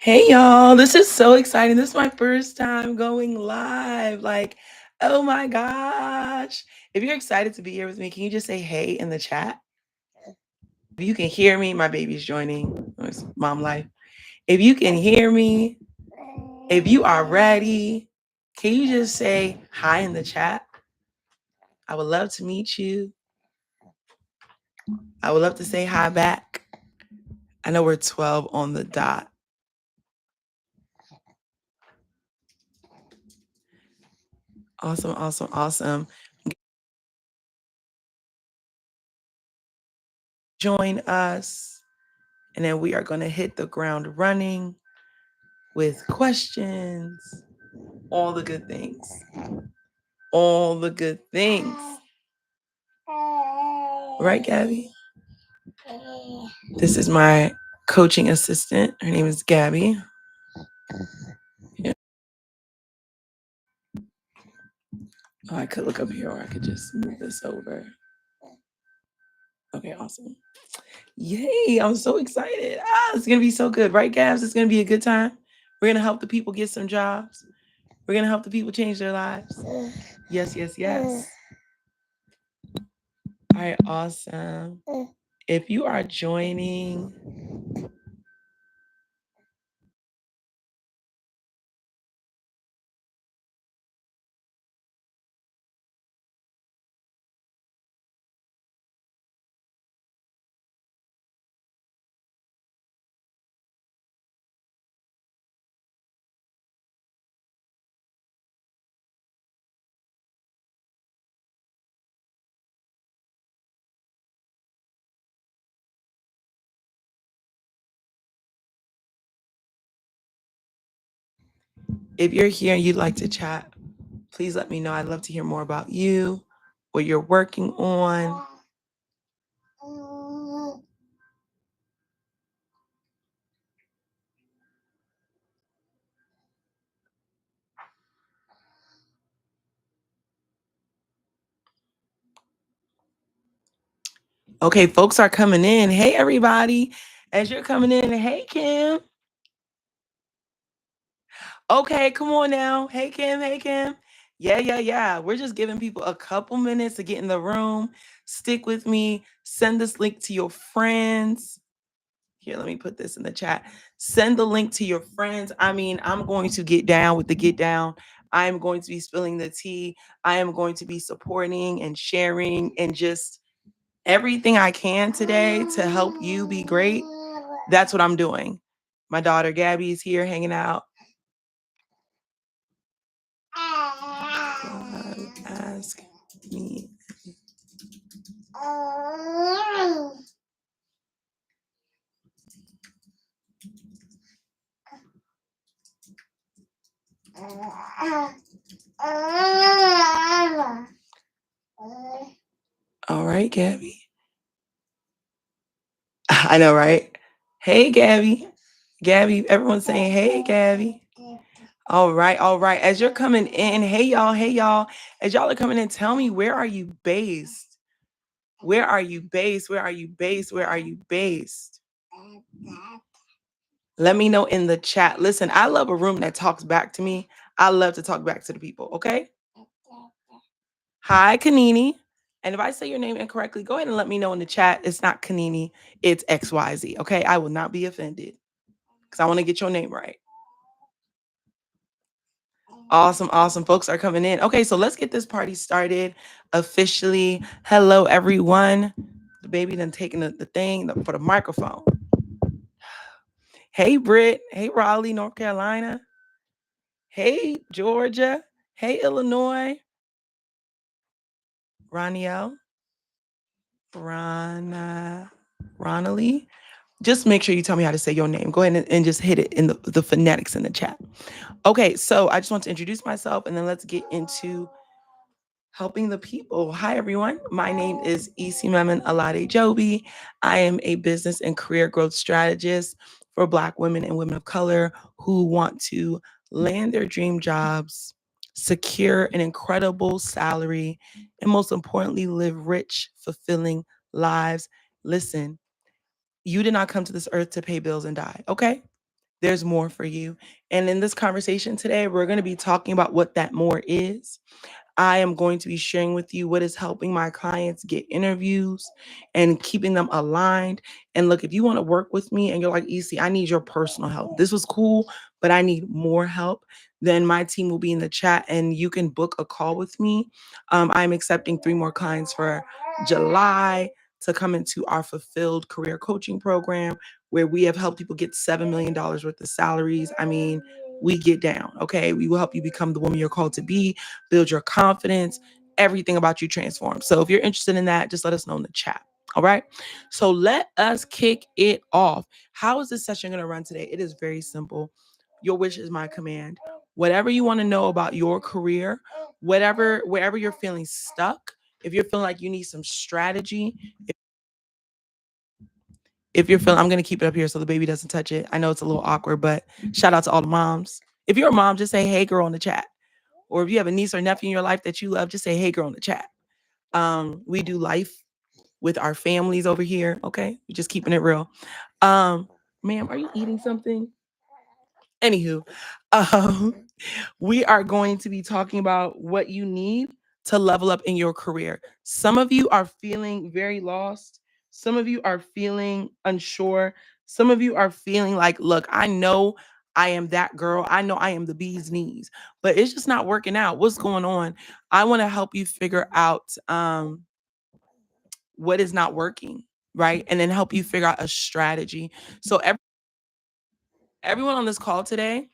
Hey y'all, this is so exciting. This is my first time going live. Oh my gosh. If you're excited to be here with me, can you just say hey in the chat? If you can hear me, my baby's joining. It's mom life. If you can hear me, if you are ready, can you just say hi in the chat? I would love to meet you. I would love to say hi back. I know we're 12 on the dot. Awesome, awesome, awesome. Join us. And then we are going to hit the ground running with questions, all the good things. All the good things. Right, Gabby? This is my coaching assistant. Her name is Gabby. Yeah. Oh, I could look up here or I could just move this over. Okay, awesome. Yay, I'm so excited. It's going to be so good. Right, Gabs? It's going to be a good time. We're going to help the people get some jobs. We're going to help the people change their lives. Yes, yes, yes. All right, awesome. If you are joining, if you're here and you'd like to chat, please let me know. I'd love to hear more about you, what you're working on. Okay, folks are coming in. Hey, everybody. As you're coming in, hey, Kim. Okay, come on now. Hey, Kim. Hey, Kim. Yeah. We're just giving people a couple minutes to get in the room. Stick with me. Send this link to your friends. Here, let me put this in the chat. Send the link to your friends. I mean, I'm going to get down with the get down. I am going to be spilling the tea. I am going to be supporting and sharing and just everything I can today to help you be great. That's what I'm doing. My daughter Gabby is here hanging out. Ask me. All right, Gabby. I know, right? Hey, Gabby. Gabby, everyone's saying, hey, Gabby. All right. As you're coming in, hey, y'all. As y'all are coming in, tell me, where are you based? Where are you based? Where are you based? Where are you based? Let me know in the chat. Listen, I love a room that talks back to me. I love to talk back to the people, okay? Hi, Kanini. And if I say your name incorrectly, go ahead and let me know in the chat. It's not Kanini, it's XYZ, okay? I will not be offended because I want to get your name right. Awesome. Folks are coming in. Okay, so let's get this party started officially. Hello, everyone. The baby done taking the thing for the microphone. Hey, Britt. Hey, Raleigh, North Carolina. Hey, Georgia. Hey, Illinois. Roniel. Ronally. Just make sure you tell me how to say your name. Go ahead and just hit it in the phonetics in the chat. Okay, so I just want to introduce myself and then let's get into helping the people. Hi, everyone. My name is Isimemen Alade Joby. I am a business and career growth strategist for Black women and women of color who want to land their dream jobs, secure an incredible salary, and most importantly, live rich, fulfilling lives. Listen, you did not come to this earth to pay bills and die, okay? there's more for you. And in this conversation today, we're going to be talking about what that more is. I am going to be sharing with you what is helping my clients get interviews and keeping them aligned. And look, if you want to work with me and you're like, EC, I need your personal help. This was cool, but I need more help. Then my team will be in the chat and you can book a call with me. I'm accepting 3 more clients for July to come into our fulfilled career coaching program where we have helped people get $7 million worth of salaries. I mean, we get down, okay? We will help you become the woman you're called to be, build your confidence, everything about you transform. So if you're interested in that, just let us know in the chat. All right. So let us kick it off. How is this session going to run today? It is very simple. Your wish is my command. Whatever you want to know about your career, wherever you're feeling stuck, if you're feeling like you need some strategy, if you're feeling, I'm going to keep it up here so the baby doesn't touch it. I know it's a little awkward, but shout out to all the moms. If you're a mom, just say, hey, girl, in the chat. Or if you have a niece or nephew in your life that you love, just say, hey, girl, in the chat. We do life with our families over here. Okay. We're just keeping it real. Ma'am, are you eating something? Anywho, um, we are going to be talking about what you need to level up in your career. Some of you are feeling very lost. Some of you are feeling unsure. Some of you are feeling like, look, I know I am that girl. I know I am the bee's knees, but it's just not working out. What's going on? I want to help you figure out what is not working, right? And then help you figure out a strategy. So everyone on this call today,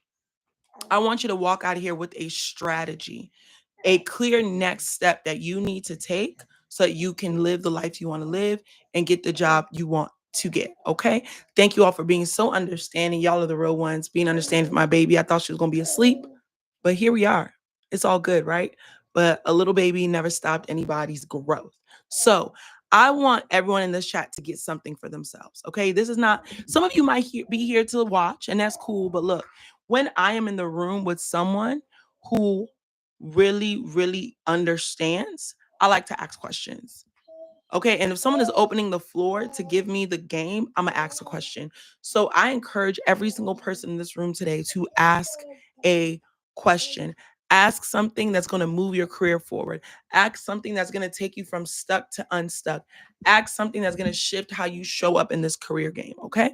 I want you to walk out of here with a strategy, a clear next step that you need to take so that you can live the life you want to live and get the job you want to get. Okay. Thank you all for being so understanding. Y'all are the real ones. Being understanding for my baby. I thought she was going to be asleep, but here we are. It's all good, right? But a little baby never stopped anybody's growth. So I want everyone in this chat to get something for themselves. Okay. This is not, some of you might be here to watch, and that's cool. But look, when I am in the room with someone who really, really understands, I like to ask questions. Okay. And if someone is opening the floor to give me the game, I'm going to ask a question. So I encourage every single person in this room today to ask a question. Ask something that's going to move your career forward. Ask something that's going to take you from stuck to unstuck. Ask something that's going to shift how you show up in this career game. Okay.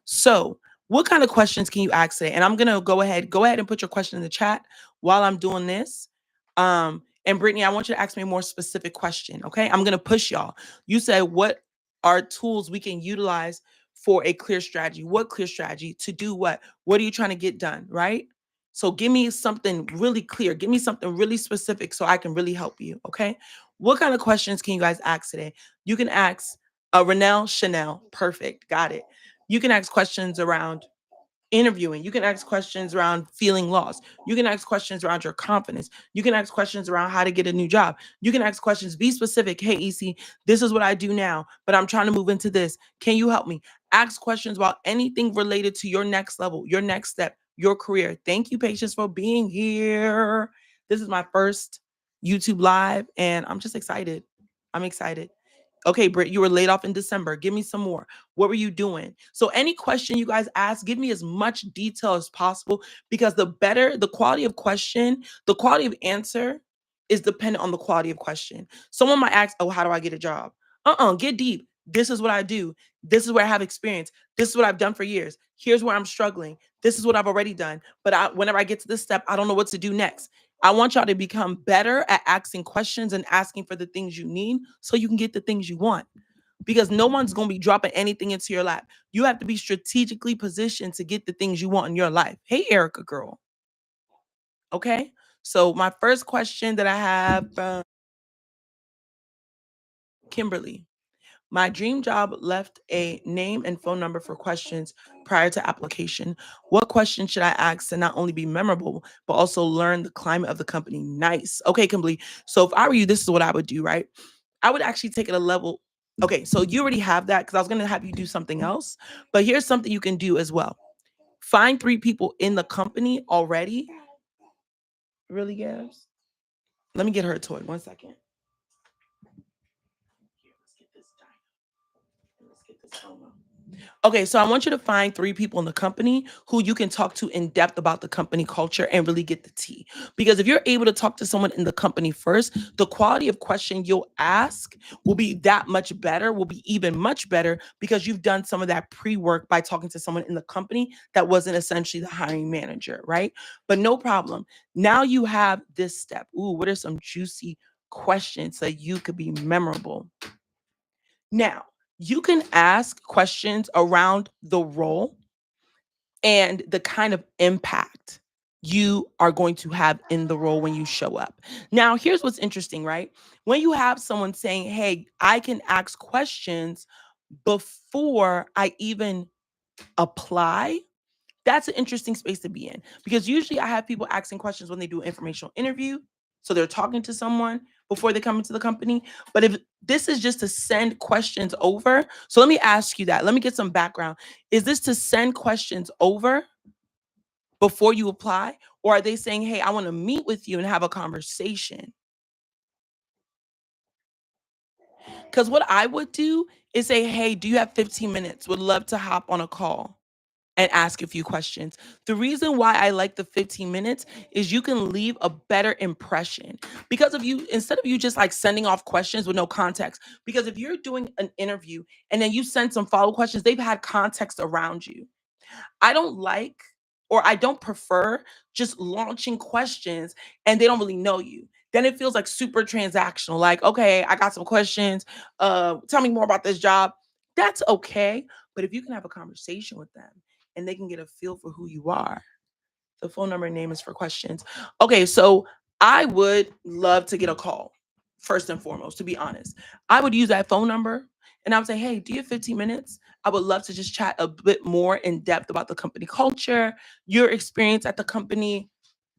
So, what kind of questions can you ask today? And I'm gonna go ahead and put your question in the chat while I'm doing this. And Brittany, I want you to ask me a more specific question. Okay, I'm gonna push y'all. You say, what are tools we can utilize for a clear strategy? What clear strategy to do what? What are you trying to get done? Right. So give me something really clear. Give me something really specific so I can really help you. Okay. What kind of questions can you guys ask today? You can ask Renelle Chanel. Perfect. Got it. You can ask questions around interviewing. You can ask questions around feeling lost. You can ask questions around your confidence. You can ask questions around how to get a new job. You can ask questions, be specific. Hey, EC, this is what I do now, but I'm trying to move into this. Can you help me? Ask questions about anything related to your next level, your next step, your career. Thank you, patience, for being here. This is my first YouTube live, and I'm just excited. I'm excited. Okay, Britt, you were laid off in December. Give me some more. What were you doing? So any question you guys ask, give me as much detail as possible, because the better the quality of question, the quality of answer is dependent on the quality of question. Someone might ask, oh, how do I get a job? Get deep. This is what I do. This is where I have experience. This is what I've done for years. Here's where I'm struggling. This is what I've already done. But whenever I get to this step, I don't know what to do next. I want y'all to become better at asking questions and asking for the things you need so you can get the things you want, because no one's going to be dropping anything into your lap. You have to be strategically positioned to get the things you want in your life. Hey, Erica girl. Okay. So my first question that I have from Kimberly. My dream job left a name and phone number for questions prior to application. What question should I ask to not only be memorable, but also learn the climate of the company? Nice. Okay, Kimberly. So if I were you, this is what I would do, right? I would actually take it a level. Okay, so you already have that because I was going to have you do something else. But here's something you can do as well. Find 3 people in the company already. Really, Gabs? Let me get her a toy. 1 second. Here, let's get this dino. Let's get this Homo. Okay, so I want you to find 3 people in the company who you can talk to in depth about the company culture and really get the tea. Because if you're able to talk to someone in the company first, the quality of question you'll ask will be that much better, will be even much better because you've done some of that pre-work by talking to someone in the company that wasn't essentially the hiring manager, right? But no problem. Now you have this step. Ooh, what are some juicy questions that you could be memorable? Now, you can ask questions around the role and the kind of impact you are going to have in the role when you show up. Now, here's what's interesting, right? When you have someone saying, "Hey, I can ask questions before I even apply," that's an interesting space to be in because usually I have people asking questions when they do an informational interview. So they're talking to someone before they come into the company. But if this is just to send questions over, so let me ask you that. Let me get some background. Is this to send questions over before you apply? Or are they saying, "Hey, I want to meet with you and have a conversation"? Because what I would do is say, "Hey, do you have 15 minutes? Would love to hop on a call and ask a few questions." The reason why I like the 15 minutes is you can leave a better impression because of you instead of you just like sending off questions with no context. Because if you're doing an interview and then you send some follow questions, they've had context around you. I don't like or I don't prefer just launching questions and they don't really know you. Then it feels like super transactional. Like, okay, I got some questions. Tell me more about this job. That's okay. But if you can have a conversation with them and they can get a feel for who you are, the phone number and name is for questions. Okay, so I would love to get a call, first and foremost, to be honest. I would use that phone number and I would say, "Hey, do you have 15 minutes? I would love to just chat a bit more in depth about the company culture, your experience at the company,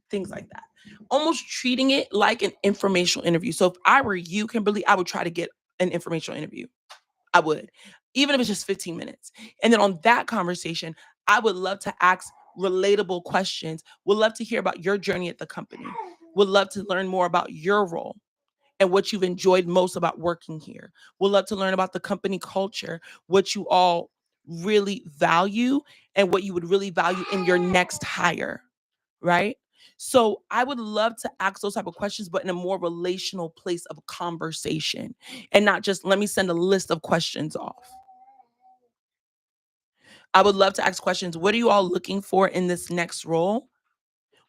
things like that." Almost treating it like an informational interview. So if I were you, Kimberly, I would try to get an informational interview. I would, even if it's just 15 minutes. And then on that conversation, I would love to ask relatable questions. Would love to hear about your journey at the company. Would love to learn more about your role and what you've enjoyed most about working here. Would love to learn about the company culture, what you all really value, and what you would really value in your next hire, right? So I would love to ask those type of questions, but in a more relational place of conversation and not just let me send a list of questions off. I would love to ask questions. What are you all looking for in this next role?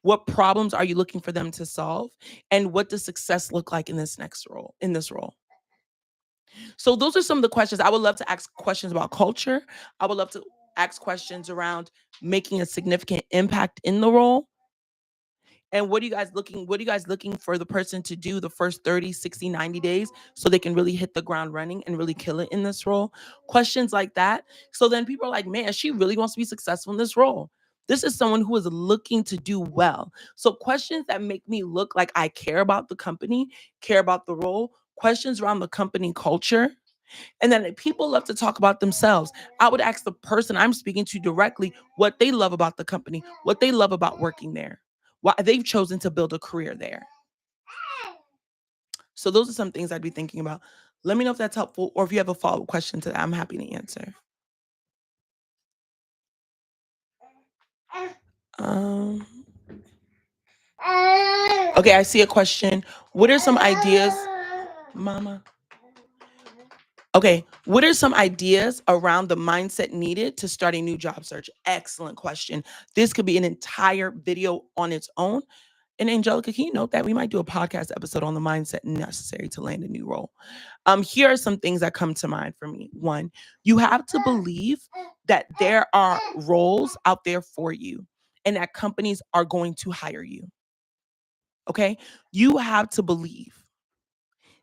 What problems are you looking for them to solve? And what does success look like in this next role, in this role? So those are some of the questions. I would love to ask questions about culture. I would love to ask questions around making a significant impact in the role. And what are you guys looking for the person to do the first 30, 60, 90 days so they can really hit the ground running and really kill it in this role? Questions like that. So then people are like, "Man, she really wants to be successful in this role. This is someone who is looking to do well." So questions that make me look like I care about the company, care about the role, questions around the company culture. And then people love to talk about themselves. I would ask the person I'm speaking to directly what they love about the company, what they love about working there, why they've chosen to build a career there. So those are some things I'd be thinking about. Let me know if that's helpful or if you have a follow-up question to that. I'm happy to answer. Um, okay, I see a question. What are some ideas, Mama? Okay, what are some ideas around the mindset needed to start a new job search? Excellent question. This could be an entire video on its own. And Angelica, can you note that we might do a podcast episode on the mindset necessary to land a new role? Here are some things that come to mind for me. One, you have to believe that there are roles out there for you and that companies are going to hire you. Okay. You have to believe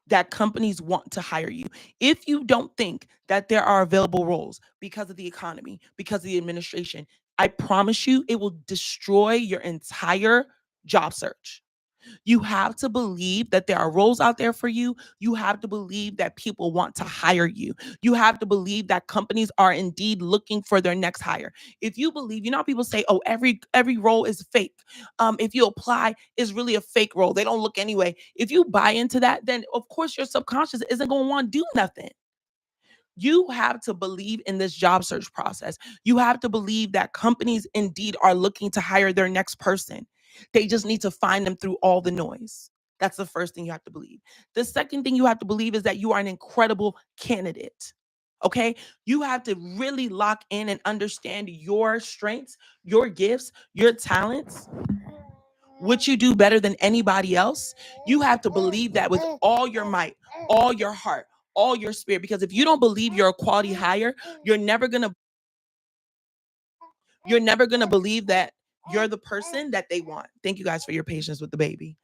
that companies want to hire you. If you don't think that there are available roles because of the economy, because of the administration, I promise you it will destroy your entire job search. You have to believe that there are roles out there for you. You have to believe that people want to hire you. You have to believe that companies are indeed looking for their next hire. If you believe, you know how people say, "Oh, every role is fake. If you apply, it's really a fake role. They don't look anyway." If you buy into that, then of course your subconscious isn't going to want to do nothing. You have to believe in this job search process. You have to believe that companies indeed are looking to hire their next person. They just need to find them through all the noise. That's the first thing you have to believe. The second thing you have to believe is that you are an incredible candidate. Okay? You have to really lock in and understand your strengths, your gifts, your talents, what you do better than anybody else. You have to believe that with all your might, all your heart, all your spirit. Because if you don't believe you're a quality hire, you're never gonna you're never gonna believe that you're the person that they want. Thank you guys for your patience with the baby.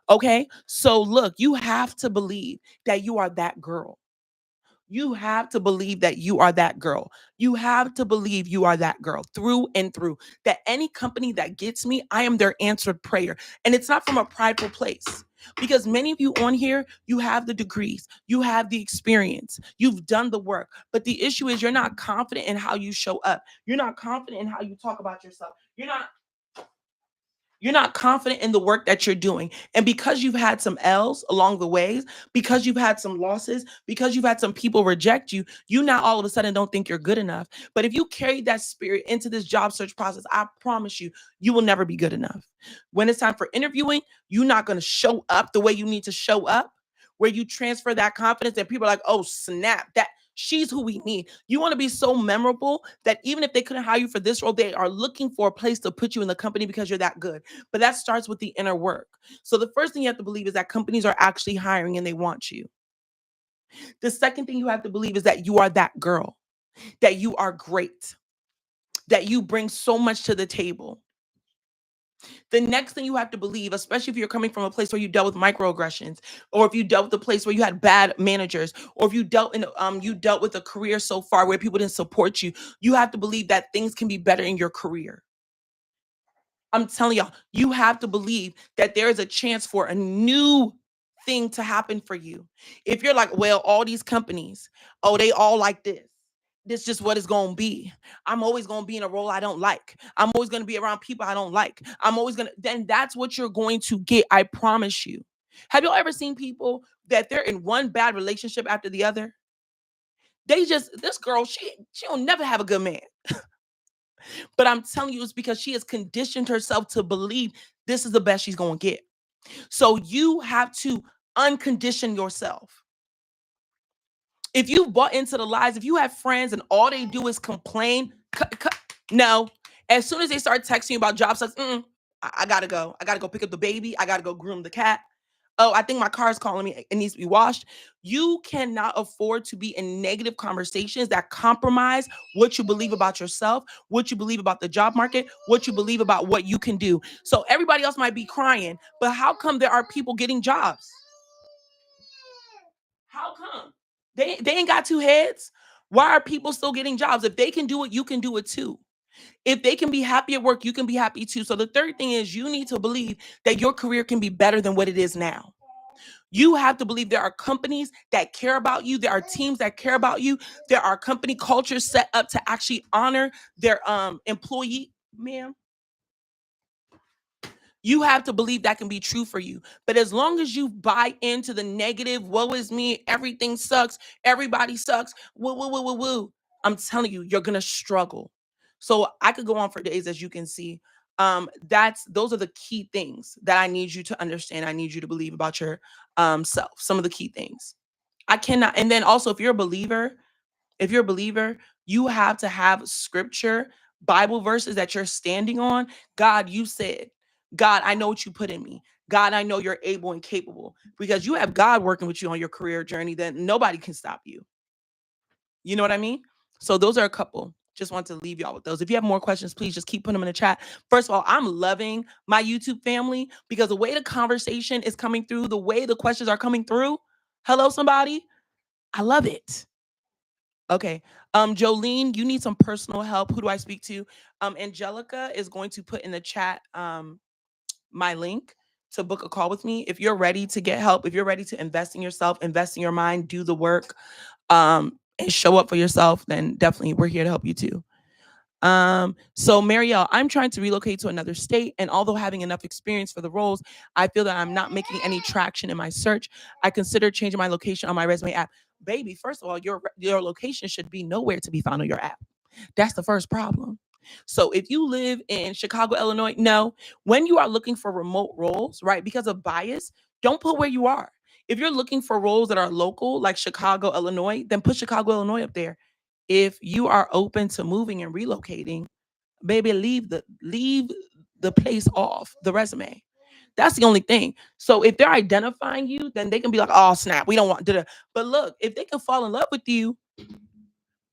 Okay, so look, you have to believe that you are that girl. You have to believe that you are that girl. You have to believe you are that girl through and through. That any company that gets me, I am their answered prayer. And it's not from a prideful place. Because many of you on here, you have the degrees, you have the experience, you've done the work. But the issue is you're not confident in how you show up. You're not confident in how you talk about yourself. You're not confident in the work that you're doing. And because you've had some L's along the ways, because you've had some losses, because you've had some people reject you, you now all of a sudden don't think you're good enough. But if you carry that spirit into this job search process, I promise you, you will never be good enough. When it's time for interviewing, you're not going to show up the way you need to show up, where you transfer that confidence and people are like, oh, snap, that she's who we need. You want to be so memorable that even if they couldn't hire you for this role, they are looking for a place to put you in the company because you're that good. But that starts with the inner work. So the first thing you have to believe is that companies are actually hiring and they want you. The second thing you have to believe is that you are that girl, that you are great, that you bring so much to the table. The next thing you have to believe, especially if you're coming from a place where you dealt with microaggressions, or if you dealt with a place where you had bad managers, or if you dealt with a career so far where people didn't support you, you have to believe that things can be better in your career. I'm telling y'all, you have to believe that there is a chance for a new thing to happen for you. If you're like, well, all these companies, oh, they all like this. This just what it's gonna be. I'm always gonna be in a role I don't like. I'm always gonna be around people I don't like. I'm always gonna, then that's what you're going to get. I promise you. Have y'all ever seen people that they're in one bad relationship after the other? This girl, she'll never have a good man. But I'm telling you, it's because she has conditioned herself to believe this is the best she's going to get. So you have to uncondition yourself. If you bought into the lies, if you have friends and all they do is complain, no. As soon as they start texting you about job sites, I gotta go. I gotta go pick up the baby. I gotta go groom the cat. Oh, I think my car is calling me. It needs to be washed. You cannot afford to be in negative conversations that compromise what you believe about yourself, what you believe about the job market, what you believe about what you can do. So everybody else might be crying, but how come there are people getting jobs? How come? They ain't got two heads. Why are people still getting jobs? If they can do it, you can do it too. If they can be happy at work, you can be happy too. So the third thing is you need to believe that your career can be better than what it is now. You have to believe there are companies that care about you. There are teams that care about you. There are company cultures set up to actually honor their employee. Ma'am, you have to believe that can be true for you. But as long as you buy into the negative, woe is me, everything sucks, everybody sucks, woo, woo, woo, woo, woo, I'm telling you, you're gonna struggle. So I could go on for days, as you can see. Those are the key things that I need you to understand. I need you to believe about your self. Some of the key things. I cannot, and then also if you're a believer, you have to have scripture, Bible verses that you're standing on. God, you said, God, I know what you put in me. God, I know you're able and capable because you have God working with you on your career journey, then nobody can stop you. You know what I mean? So those are a couple. Just want to leave y'all with those. If you have more questions, please just keep putting them in the chat. First of all, I'm loving my YouTube family because the way the conversation is coming through, the way the questions are coming through. Hello, somebody. I love it. Okay. Jolene, you need some personal help. Who do I speak to? Angelica is going to put in the chat my link to book a call with me. If you're ready to get help, if you're ready to invest in yourself, invest in your mind, do the work, and show up for yourself, then definitely we're here to help you too. So Marielle, I'm trying to relocate to another state, and although having enough experience for the roles, I feel that I'm not making any traction in my search. I consider changing my location on my resume app. Baby, first of all, your location should be nowhere to be found on your app. That's the first problem. So if you live in Chicago, Illinois, no. When you are looking for remote roles, right, because of bias, don't put where you are. If you're looking for roles that are local, like Chicago, Illinois, then put Chicago, Illinois up there. If you are open to moving and relocating, baby, leave the place off the resume. That's the only thing. So if they're identifying you, then they can be like, "Oh snap, we don't want." Da-da." But look, if they can fall in love with you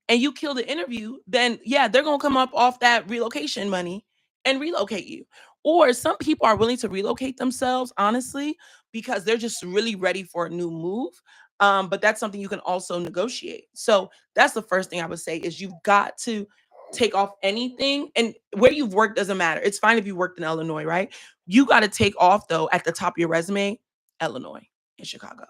and you kill the interview, then yeah, they're gonna come up off that relocation money and relocate you. Or some people are willing to relocate themselves, honestly, because they're just really ready for a new move. But that's something you can also negotiate. So that's the first thing I would say is you've got to take off anything, and where you've worked doesn't matter. It's fine if you worked in Illinois, right? You got to take off though at the top of your resume, Illinois and Chicago.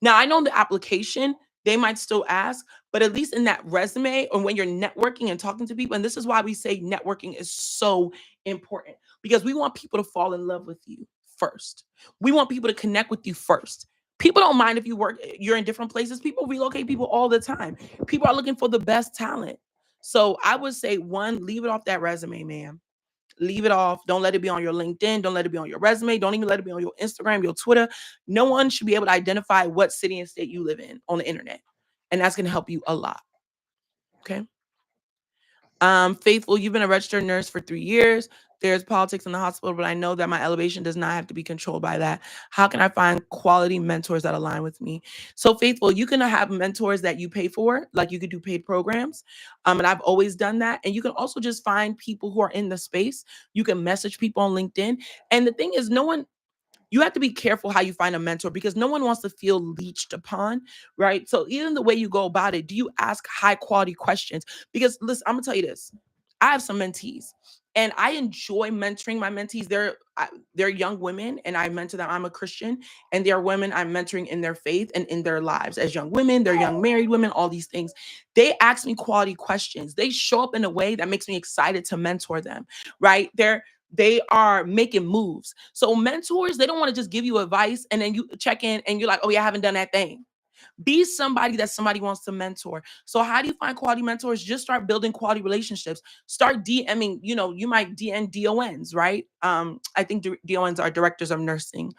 Now I know in the application they might still ask, but at least in that resume or when you're networking and talking to people, and this is why we say networking is so important because we want people to fall in love with you first. We want people to connect with you first. People don't mind if you're in different places. People relocate people all the time. People are looking for the best talent. So I would say one, leave it off that resume, man. Leave it off. Don't let it be on your LinkedIn. Don't let it be on your resume. Don't even let it be on your Instagram, your Twitter. No one should be able to identify what city and state you live in on the internet. And that's going to help you a lot. Okay. Faithful, you've been a registered nurse for 3 years. There's politics in the hospital, but I know that my elevation does not have to be controlled by that. How can I find quality mentors that align with me? So, Faithful, you can have mentors that you pay for, like you could do paid programs. And I've always done that. And you can also just find people who are in the space. You can message people on LinkedIn. And the thing is, no one, you have to be careful how you find a mentor because no one wants to feel leached upon, right? So even the way you go about it, do you ask high quality questions? Because listen, I'm gonna tell you this. I have some mentees and I enjoy mentoring my mentees. They're young women and I mentor them. I'm a Christian and they're women I'm mentoring in their faith and in their lives as young women, they're young married women, all these things. They ask me quality questions. They show up in a way that makes me excited to mentor them, right? They are making moves. So mentors, they don't want to just give you advice and then you check in and you're like, oh yeah, I haven't done that thing. Be somebody that somebody wants to mentor. So how do you find quality mentors? Just start building quality relationships. Start DMing, you might DM DONs, right? I think DONs are directors of nursing.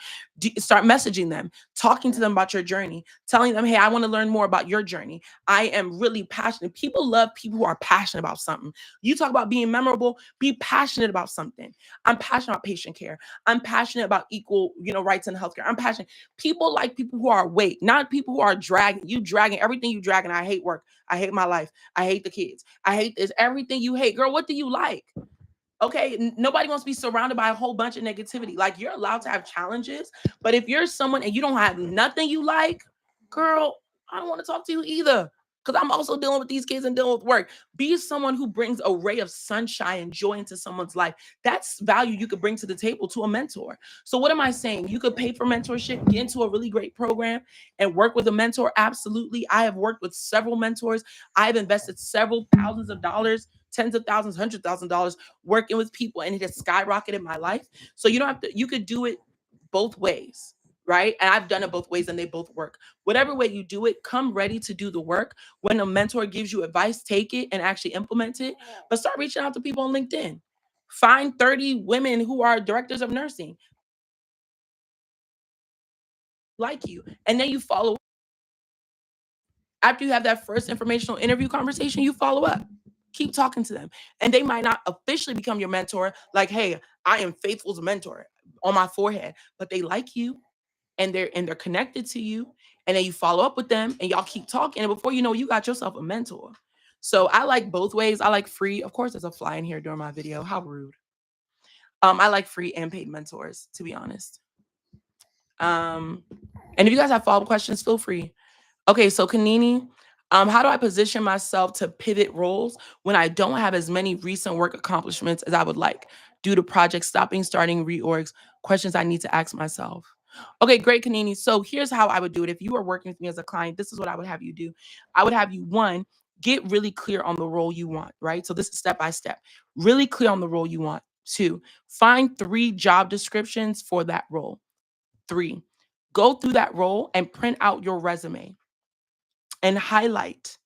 Start messaging them, talking to them about your journey, telling them, hey, I want to learn more about your journey. I am really passionate. People love people who are passionate about something. You talk about being memorable, be passionate about something. I'm passionate about patient care. I'm passionate about equal, rights in healthcare. I'm passionate. People like people who are awake, not people who are dragging. You dragging everything you dragging. I hate work. I hate my life. I hate the kids. I hate this. Everything you hate. Girl, what do you like? Okay, nobody wants to be surrounded by a whole bunch of negativity. Like you're allowed to have challenges, but if you're someone and you don't have nothing you like, girl, I don't want to talk to you either. Because I'm also dealing with these kids and dealing with work. Be someone who brings a ray of sunshine and joy into someone's life. That's value you could bring to the table to a mentor. So, what am I saying? You could pay for mentorship, get into a really great program, and work with a mentor. Absolutely. I have worked with several mentors. I have invested several thousands of dollars, tens of thousands, $100,000 working with people, and it has skyrocketed my life. So, you don't have to, you could do it both ways, right? And I've done it both ways and they both work. Whatever way you do it, come ready to do the work. When a mentor gives you advice, take it and actually implement it. But start reaching out to people on LinkedIn. Find 30 women who are directors of nursing like you. And then you follow. After you have that first informational interview conversation, you follow up. Keep talking to them. And they might not officially become your mentor, like, hey, I am Faithful's mentor on my forehead, but they like you and they're connected to you, and then you follow up with them and y'all keep talking, and before you know, you got yourself a mentor. So I like both ways. I like free. Of course, there's a fly in here during my video. How rude. I like free and paid mentors, to be honest. um and if you guys have follow-up questions, feel free. Okay, so Kanini, how do I position myself to pivot roles when I don't have as many recent work accomplishments as I would like due to projects stopping, starting, reorgs, questions I need to ask myself? Okay, great, Kanini. So here's how I would do it. If you are working with me as a client, this is what I would have you do. I would have you, one, get really clear on the role you want, right? So this is step by step. Really clear on the role you want. 2, find 3 job descriptions for that role. 3, go through that role and print out your resume and highlight.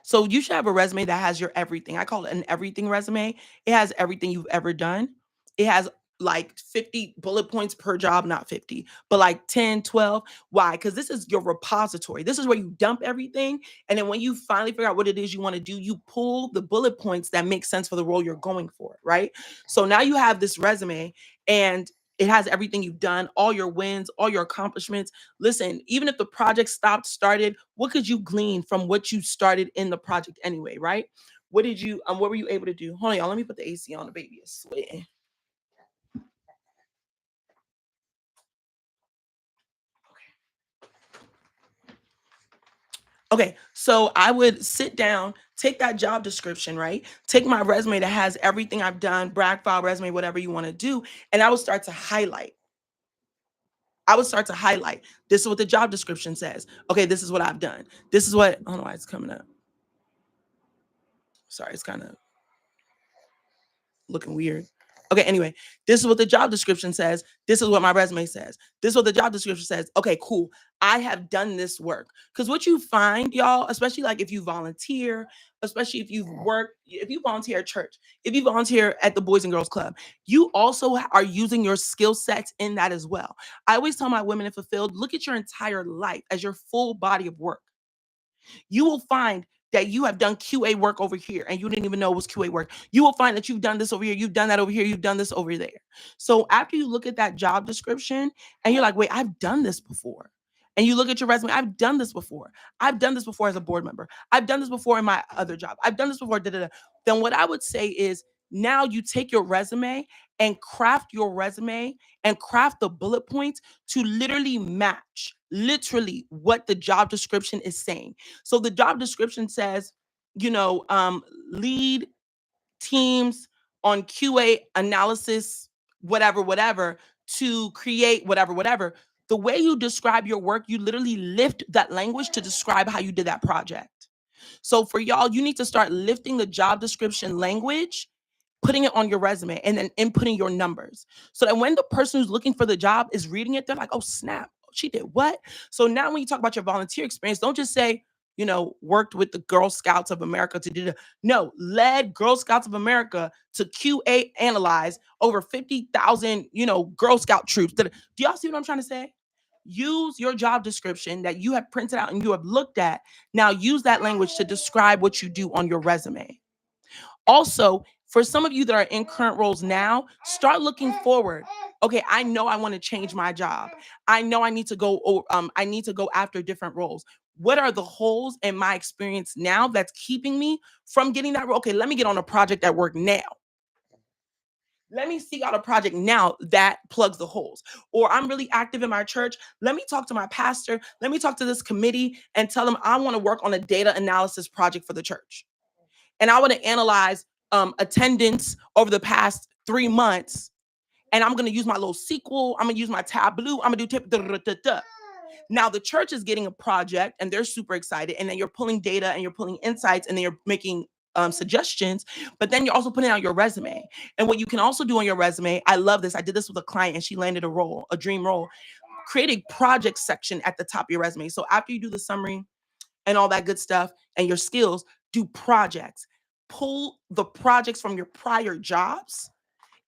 So you should have a resume that has your everything. I call it an everything resume. It has everything you've ever done. It has like 50 bullet points per job, not 50, but like 10, 12. Why? Because this is your repository. This is where you dump everything. And then when you finally figure out what it is you want to do, you pull the bullet points that make sense for the role you're going for, right? So now you have this resume and it has everything you've done, all your wins, all your accomplishments. Listen, even if the project stopped, started, what could you glean from what you started in the project anyway, right? What were you able to do? Hold on, y'all. Let me put the AC on. The baby is sweating. Okay, so I would sit down, take that job description, right? Take my resume that has everything I've done, brag file, resume, whatever you want to do, and I would start to highlight. I would start to highlight. This is what the job description says. Okay, this is what I've done. This is what, I don't know why it's coming up. Sorry, it's kind of looking weird. Okay, anyway, this is what the job description says. This is what my resume says. This is what the job description says. Okay, cool. I have done this work. Because what you find, y'all, especially like if you volunteer, especially if you volunteer at church, if you volunteer at the Boys and Girls Club, you also are using your skill sets in that as well. I always tell my women in fulfilled, look at your entire life as your full body of work. You will find that you have done QA work over here and you didn't even know it was QA work. You will find that you've done this over here, you've done that over here, you've done this over there. So after you look at that job description and you're like, wait, I've done this before. And you look at your resume, I've done this before. I've done this before as a board member. I've done this before in my other job. I've done this before. Da, da, da. Then what I would say is now you take your resume and craft your resume and craft the bullet points to literally match literally what the job description is saying. So the job description says, lead teams on QA analysis, whatever, whatever, to create whatever, whatever. The way you describe your work, you literally lift that language to describe how you did that project. So for y'all, you need to start lifting the job description language, putting it on your resume, and then inputting your numbers. So that when the person who's looking for the job is reading it, they're like, oh, snap, she did what? So now when you talk about your volunteer experience, don't just say, worked with the Girl Scouts of America to do the, no, led Girl Scouts of America to QA analyze over 50,000, Girl Scout troops. Do y'all see what I'm trying to say? Use your job description that you have printed out and you have looked at. Now use that language to describe what you do on your resume. Also, for some of you that are in current roles now, start looking forward. Okay, I know I want to change my job. I know I need to go. I need to go after different roles. What are the holes in my experience now that's keeping me from getting that role? Okay, let me get on a project at work now. Let me seek out a project now that plugs the holes. Or I'm really active in my church. Let me talk to my pastor. Let me talk to this committee and tell them I want to work on a data analysis project for the church. And I want to analyze attendance over the past 3 months. And I'm going to use my little SQL. I'm going to use my Tableau. I'm going to do Now the church is getting a project and they're super excited. And then you're pulling data and you're pulling insights and then you're making suggestions, but then you're also putting out your resume. And what you can also do on your resume, I love this. I did this with a client and she landed a dream role. Create a project section at the top of your resume. So after you do the summary and all that good stuff and your skills, do projects. Pull the projects from your prior jobs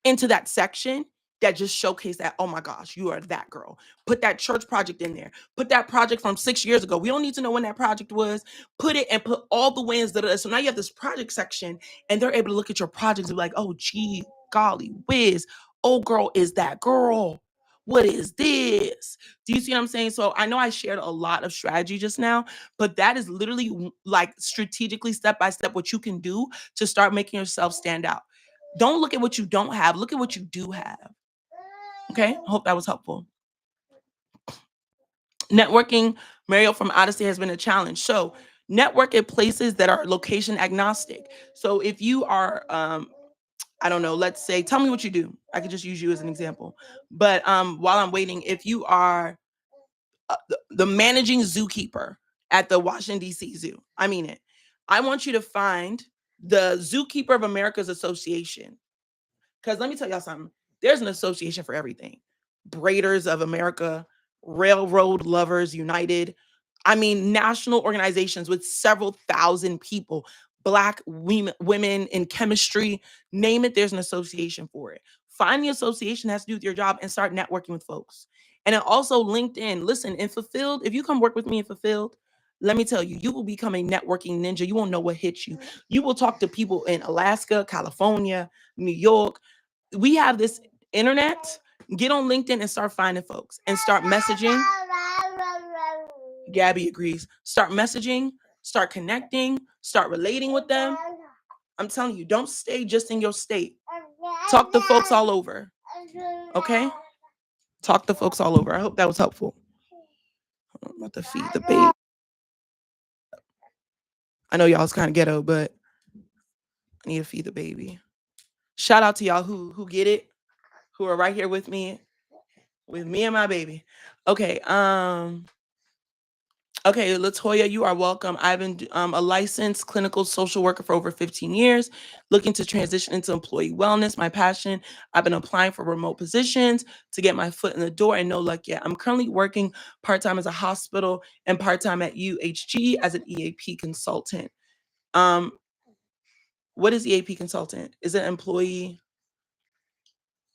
into that section that just showcase that, oh my gosh, you are that girl. Put that church project in there. Put that project from 6 years ago. We don't need to know when that project was. Put it and put all the wins. So now you have this project section and they're able to look at your projects and be like, oh, gee, golly, whiz. Oh, girl, is that girl. What is this? Do you see what I'm saying? So I know I shared a lot of strategy just now, but that is literally like strategically step by step what you can do to start making yourself stand out. Don't look at what you don't have. Look at what you do have. Okay, I hope that was helpful. Networking, Mario from Odyssey, has been a challenge. So network at places that are location agnostic. So if you are, I don't know, let's say, tell me what you do. I could just use you as an example. But while I'm waiting, if you are the managing zookeeper at the Washington, D.C. Zoo, I mean it. I want you to find the Zookeeper of America's Association. Because let me tell y'all something. There's an association for everything. Braiders of America, Railroad Lovers United. I mean, national organizations with several thousand people, Black women in chemistry, name it, there's an association for it. Find the association that has to do with your job and start networking with folks. And then also LinkedIn. Listen, in Fulfilled, if you come work with me in Fulfilled, let me tell you, you will become a networking ninja. You won't know what hits you. You will talk to people in Alaska, California, New York. We have this internet. Get on LinkedIn and start finding folks and start messaging. Gabby agrees. Start messaging, start connecting, start relating with them. I'm telling you, don't stay just in your state. Talk to folks all over. Okay? Talk to folks all over. I hope that was helpful. I'm about to feed the baby. I know y'all's kind of ghetto, but I need to feed the baby. Shout out to y'all who get it, who are right here with me and my baby. Okay, okay, Latoya, you are welcome. I've been a licensed clinical social worker for over 15 years, looking to transition into employee wellness, my passion. I've been applying for remote positions to get my foot in the door and no luck yet. I'm currently working part-time as a hospital and part-time at UHG as an EAP consultant. What is EAP consultant? Is it employee?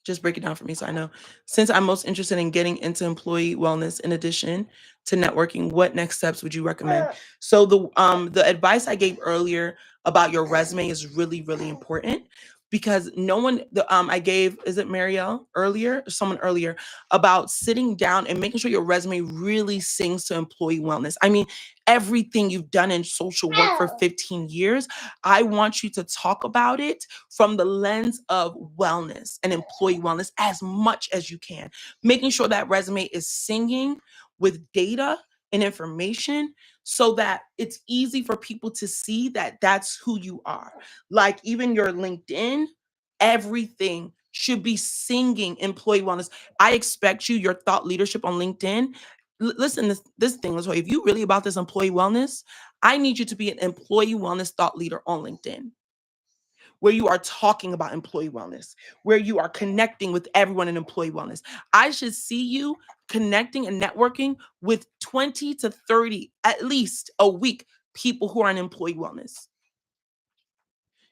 Just break it down for me so I know. Since I'm most interested in getting into employee wellness in addition to networking, what next steps would you recommend? So the advice I gave earlier about your resume is really, really important because no one I gave, is it Marielle earlier, or someone earlier, about sitting down and making sure your resume really sings to employee wellness. I mean, everything you've done in social work for 15 years, I want you to talk about it from the lens of wellness and employee wellness as much as you can, making sure that resume is singing with data and information so that it's easy for people to see that that's who you are. Like even your LinkedIn, everything should be singing employee wellness. I expect you, your thought leadership on LinkedIn. Listen, this thing, Latoya, if you really about this employee wellness, I need you to be an employee wellness thought leader on LinkedIn, where you are talking about employee wellness, where you are connecting with everyone in employee wellness. I should see you connecting and networking with 20 to 30, at least a week, people who are in employee wellness.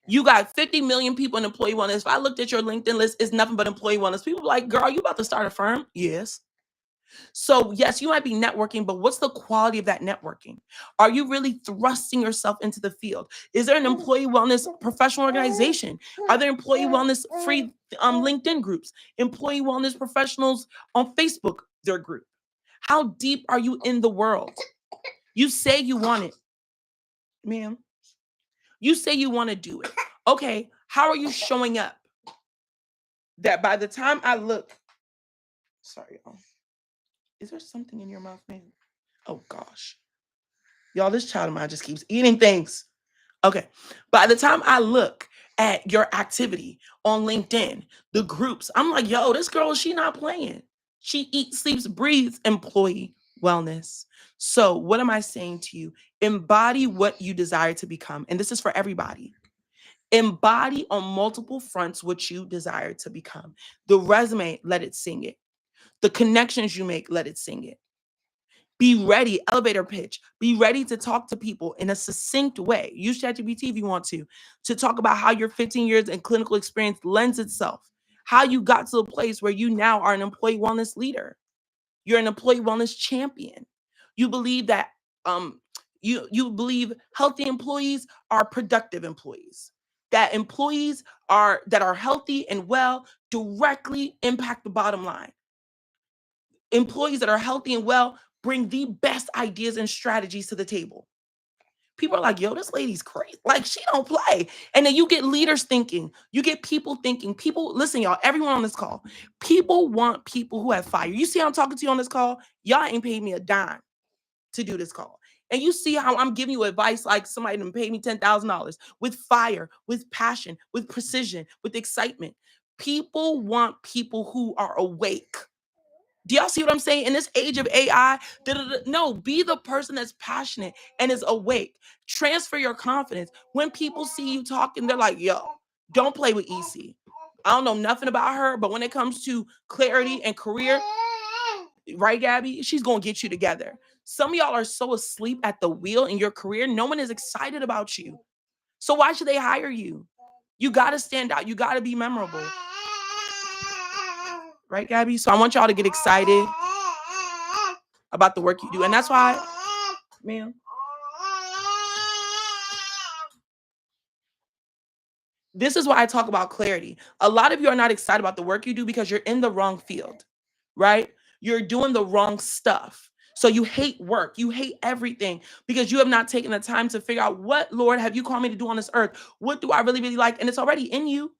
You got 50 million people in employee wellness. If I looked at your LinkedIn list, it's nothing but employee wellness. People are like, girl, you about to start a firm? Yes. So yes, you might be networking, but what's the quality of that networking? Are you really thrusting yourself into the field? Is there an employee wellness professional organization? Are there employee wellness free LinkedIn groups? Employee wellness professionals on Facebook, their group? How deep are you in the world? You say you want it, ma'am. You say you want to do it. Okay, how are you showing up? That by the time I look, sorry, y'all. Is there something in your mouth, man? Oh gosh. Y'all, this child of mine just keeps eating things. Okay. By the time I look at your activity on LinkedIn, the groups, I'm like, yo, this girl, she not playing. She eats, sleeps, breathes employee wellness. So, what am I saying to you? Embody what you desire to become. And this is for everybody. Embody on multiple fronts what you desire to become. The resume, let it sing it. The connections you make, let it sing it. Be ready, elevator pitch. Be ready to talk to people in a succinct way. Use ChatGPT if you want to talk about how your 15 years in clinical experience lends itself, how you got to a place where you now are an employee wellness leader. You're an employee wellness champion. You believe that you believe healthy employees are productive employees. That employees that are healthy and well directly impact the bottom line. Employees that are healthy and well bring the best ideas and strategies to the table. People are like, yo, this lady's crazy. Like, she don't play. And then you get leaders thinking, you get people thinking. People, listen, y'all, everyone on this call, people want people who have fire. You see how I'm talking to you on this call? Y'all ain't paid me a dime to do this call. And you see how I'm giving you advice like somebody done paid me $10,000 with fire, with passion, with precision, with excitement. People want people who are awake. Do y'all see what I'm saying? In this age of AI, no, be the person that's passionate and is awake. Transfer your confidence. When people see you talking, they're like, yo, don't play with EC. I don't know nothing about her, but when it comes to clarity and career, right, Gabby? She's going to get you together. Some of y'all are so asleep at the wheel in your career, no one is excited about you. So why should they hire you? You got to stand out. You got to be memorable. Right, Gabby? So I want y'all to get excited about the work you do. And that's why, ma'am, this is why I talk about clarity. A lot of you are not excited about the work you do because you're in the wrong field, right? You're doing the wrong stuff. So you hate work. You hate everything because you have not taken the time to figure out what, Lord, have you called me to do on this earth? What do I really, really like? And it's already in you.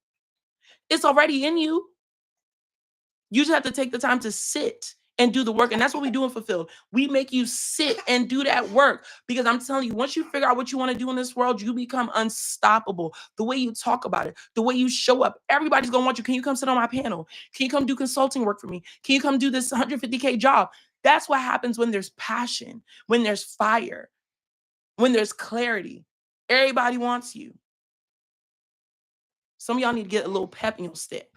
It's already in you. You just have to take the time to sit and do the work. And that's what we do in Fulfilled. We make you sit and do that work because I'm telling you, once you figure out what you want to do in this world, you become unstoppable. The way you talk about it, the way you show up, everybody's going to want you. Can you come sit on my panel? Can you come do consulting work for me? Can you come do this 150K job? That's what happens when there's passion, when there's fire, when there's clarity. Everybody wants you. Some of y'all need to get a little pep in your step.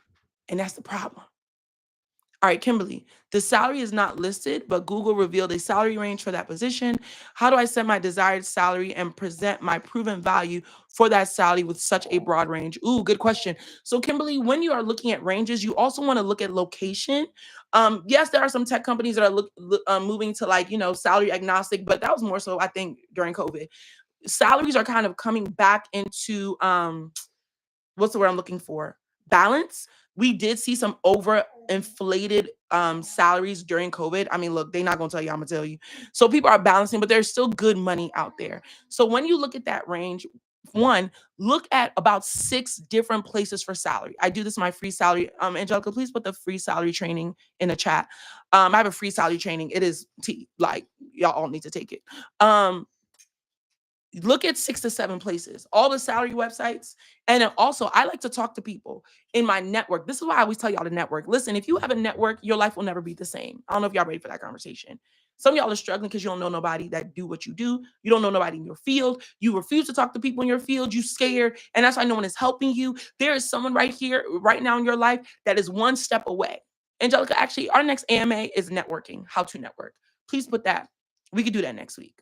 And that's the problem. All right, Kimberly, the salary is not listed, but Google revealed a salary range for that position. How do I set my desired salary and present my proven value for that salary with such a broad range? Ooh, good question. So, Kimberly, when you are looking at ranges, you also want to look at location. Yes, there are some tech companies that are moving to salary agnostic, but that was more so, I think, during COVID. Salaries are kind of coming back into what's the word I'm looking for? Balance. We did see some overinflated salaries during COVID. I mean, look, they're not gonna tell you, I'm gonna tell you. So people are balancing, but there's still good money out there. So when you look at that range, one, look at about 6 different places for salary. I do this in my free salary. Angelica, please put the free salary training in the chat. I have a free salary training. It is tea. Like, y'all all need to take it. Look at 6 to 7 places, all the salary websites. And then also, I like to talk to people in my network. This is why I always tell y'all to network. Listen, if you have a network, your life will never be the same. I don't know if y'all ready for that conversation. Some of y'all are struggling because you don't know nobody that do what you do. You don't know nobody in your field. You refuse to talk to people in your field. You scared. And that's why no one is helping you. There is someone right here, right now in your life that is one step away. Angelica, actually, our next AMA is networking, how to network. Please put that. We could do that next week.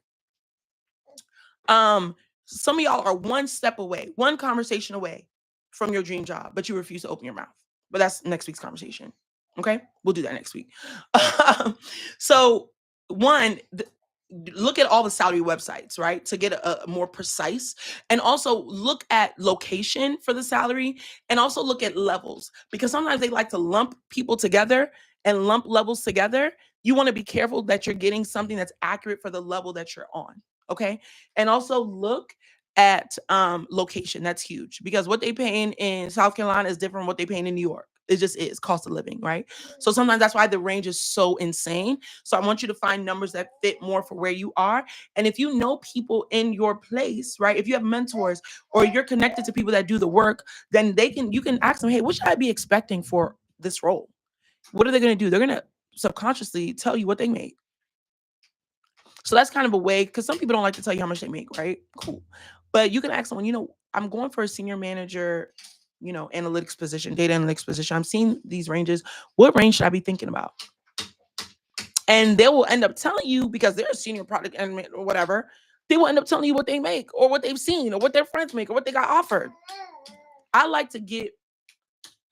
Some of y'all are one step away, one conversation away from your dream job, but you refuse to open your mouth. But that's next week's conversation. Okay, we'll do that next week. So one, look at all the salary websites, right, to get a more precise, and also look at location for the salary, and also look at levels, because sometimes they like to lump people together and lump levels together. You want to be careful that you're getting something that's accurate for the level that you're on. Okay. And also look at location. That's huge because what they paying in South Carolina is different from what they paying in New York. It just is cost of living, right? So sometimes that's why the range is so insane. So I want you to find numbers that fit more for where you are. And if you know people in your place, right? If you have mentors or you're connected to people that do the work, then you can ask them, hey, what should I be expecting for this role? What are they going to do? They're going to subconsciously tell you what they make. So that's kind of a way, because some people don't like to tell you how much they make, right? Cool. But you can ask someone, I'm going for a senior manager, analytics position, data analytics position. I'm seeing these ranges. What range should I be thinking about? And they will end up telling you, because they're a senior product and or whatever, they will end up telling you what they make or what they've seen or what their friends make or what they got offered. I like to get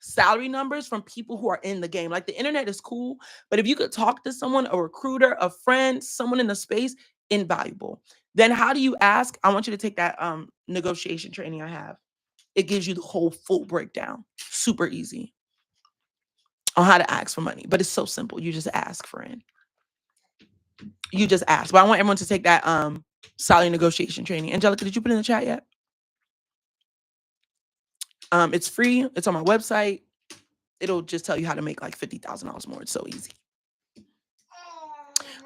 salary numbers from people who are in the game. Like, the internet is cool, but if you could talk to someone, a recruiter, a friend, someone in the space, invaluable. Then how do you ask? I want you to take that negotiation training I have. It gives you the whole full breakdown. Super easy on how to ask for money, but it's so simple. You just ask, friend. You just ask. But I want everyone to take that salary negotiation training. Angelica, did you put it in the chat yet? It's free. It's on my website. It'll just tell you how to make like $50,000 more. It's so easy.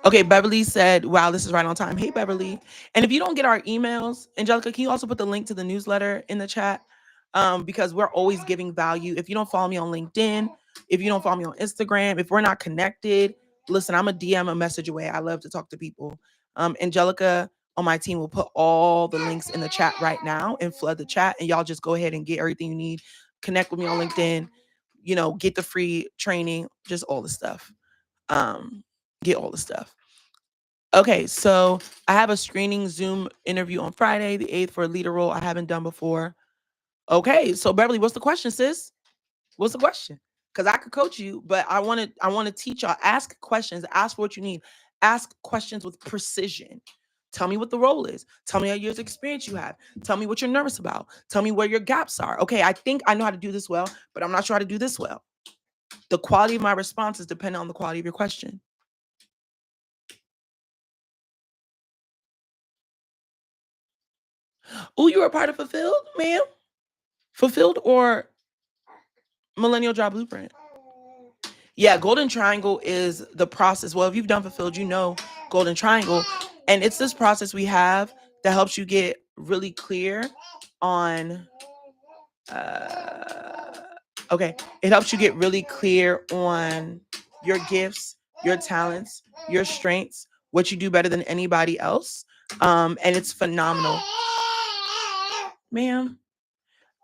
Okay, Beverly said, wow, this is right on time. Hey, Beverly. And if you don't get our emails, Angelica, can you also put the link to the newsletter in the chat? Because we're always giving value. If you don't follow me on LinkedIn, If you don't follow me on Instagram, if we're not connected, listen, I'm a DM, a message away. I love to talk to people. Angelica on my team will put all the links in the chat right now and flood the chat, and y'all just go ahead and get everything you need. Connect with me on LinkedIn, get the free training, just all the stuff. Get all the stuff. Okay, so I have a screening Zoom interview on Friday, the 8th, for a leader role I haven't done before. Okay, so Beverly, what's the question, sis? What's the question? Because I could coach you, but I want to teach y'all. Ask questions. Ask for what you need. Ask questions with precision. Tell me what the role is. Tell me how years experience you have. Tell me what you're nervous about. Tell me where your gaps are. Okay, I think I know how to do this well, but I'm not sure how to do this well. The quality of my responses depend on the quality of your question. Oh, you were a part of Fulfilled, ma'am? Fulfilled or Millennial Job Blueprint? Yeah, Golden Triangle is the process. Well, if you've done Fulfilled, you know Golden Triangle. And it's this process we have that helps you get really clear on it helps you get really clear on your gifts, your talents, your strengths, what you do better than anybody else. And it's phenomenal. Ma'am,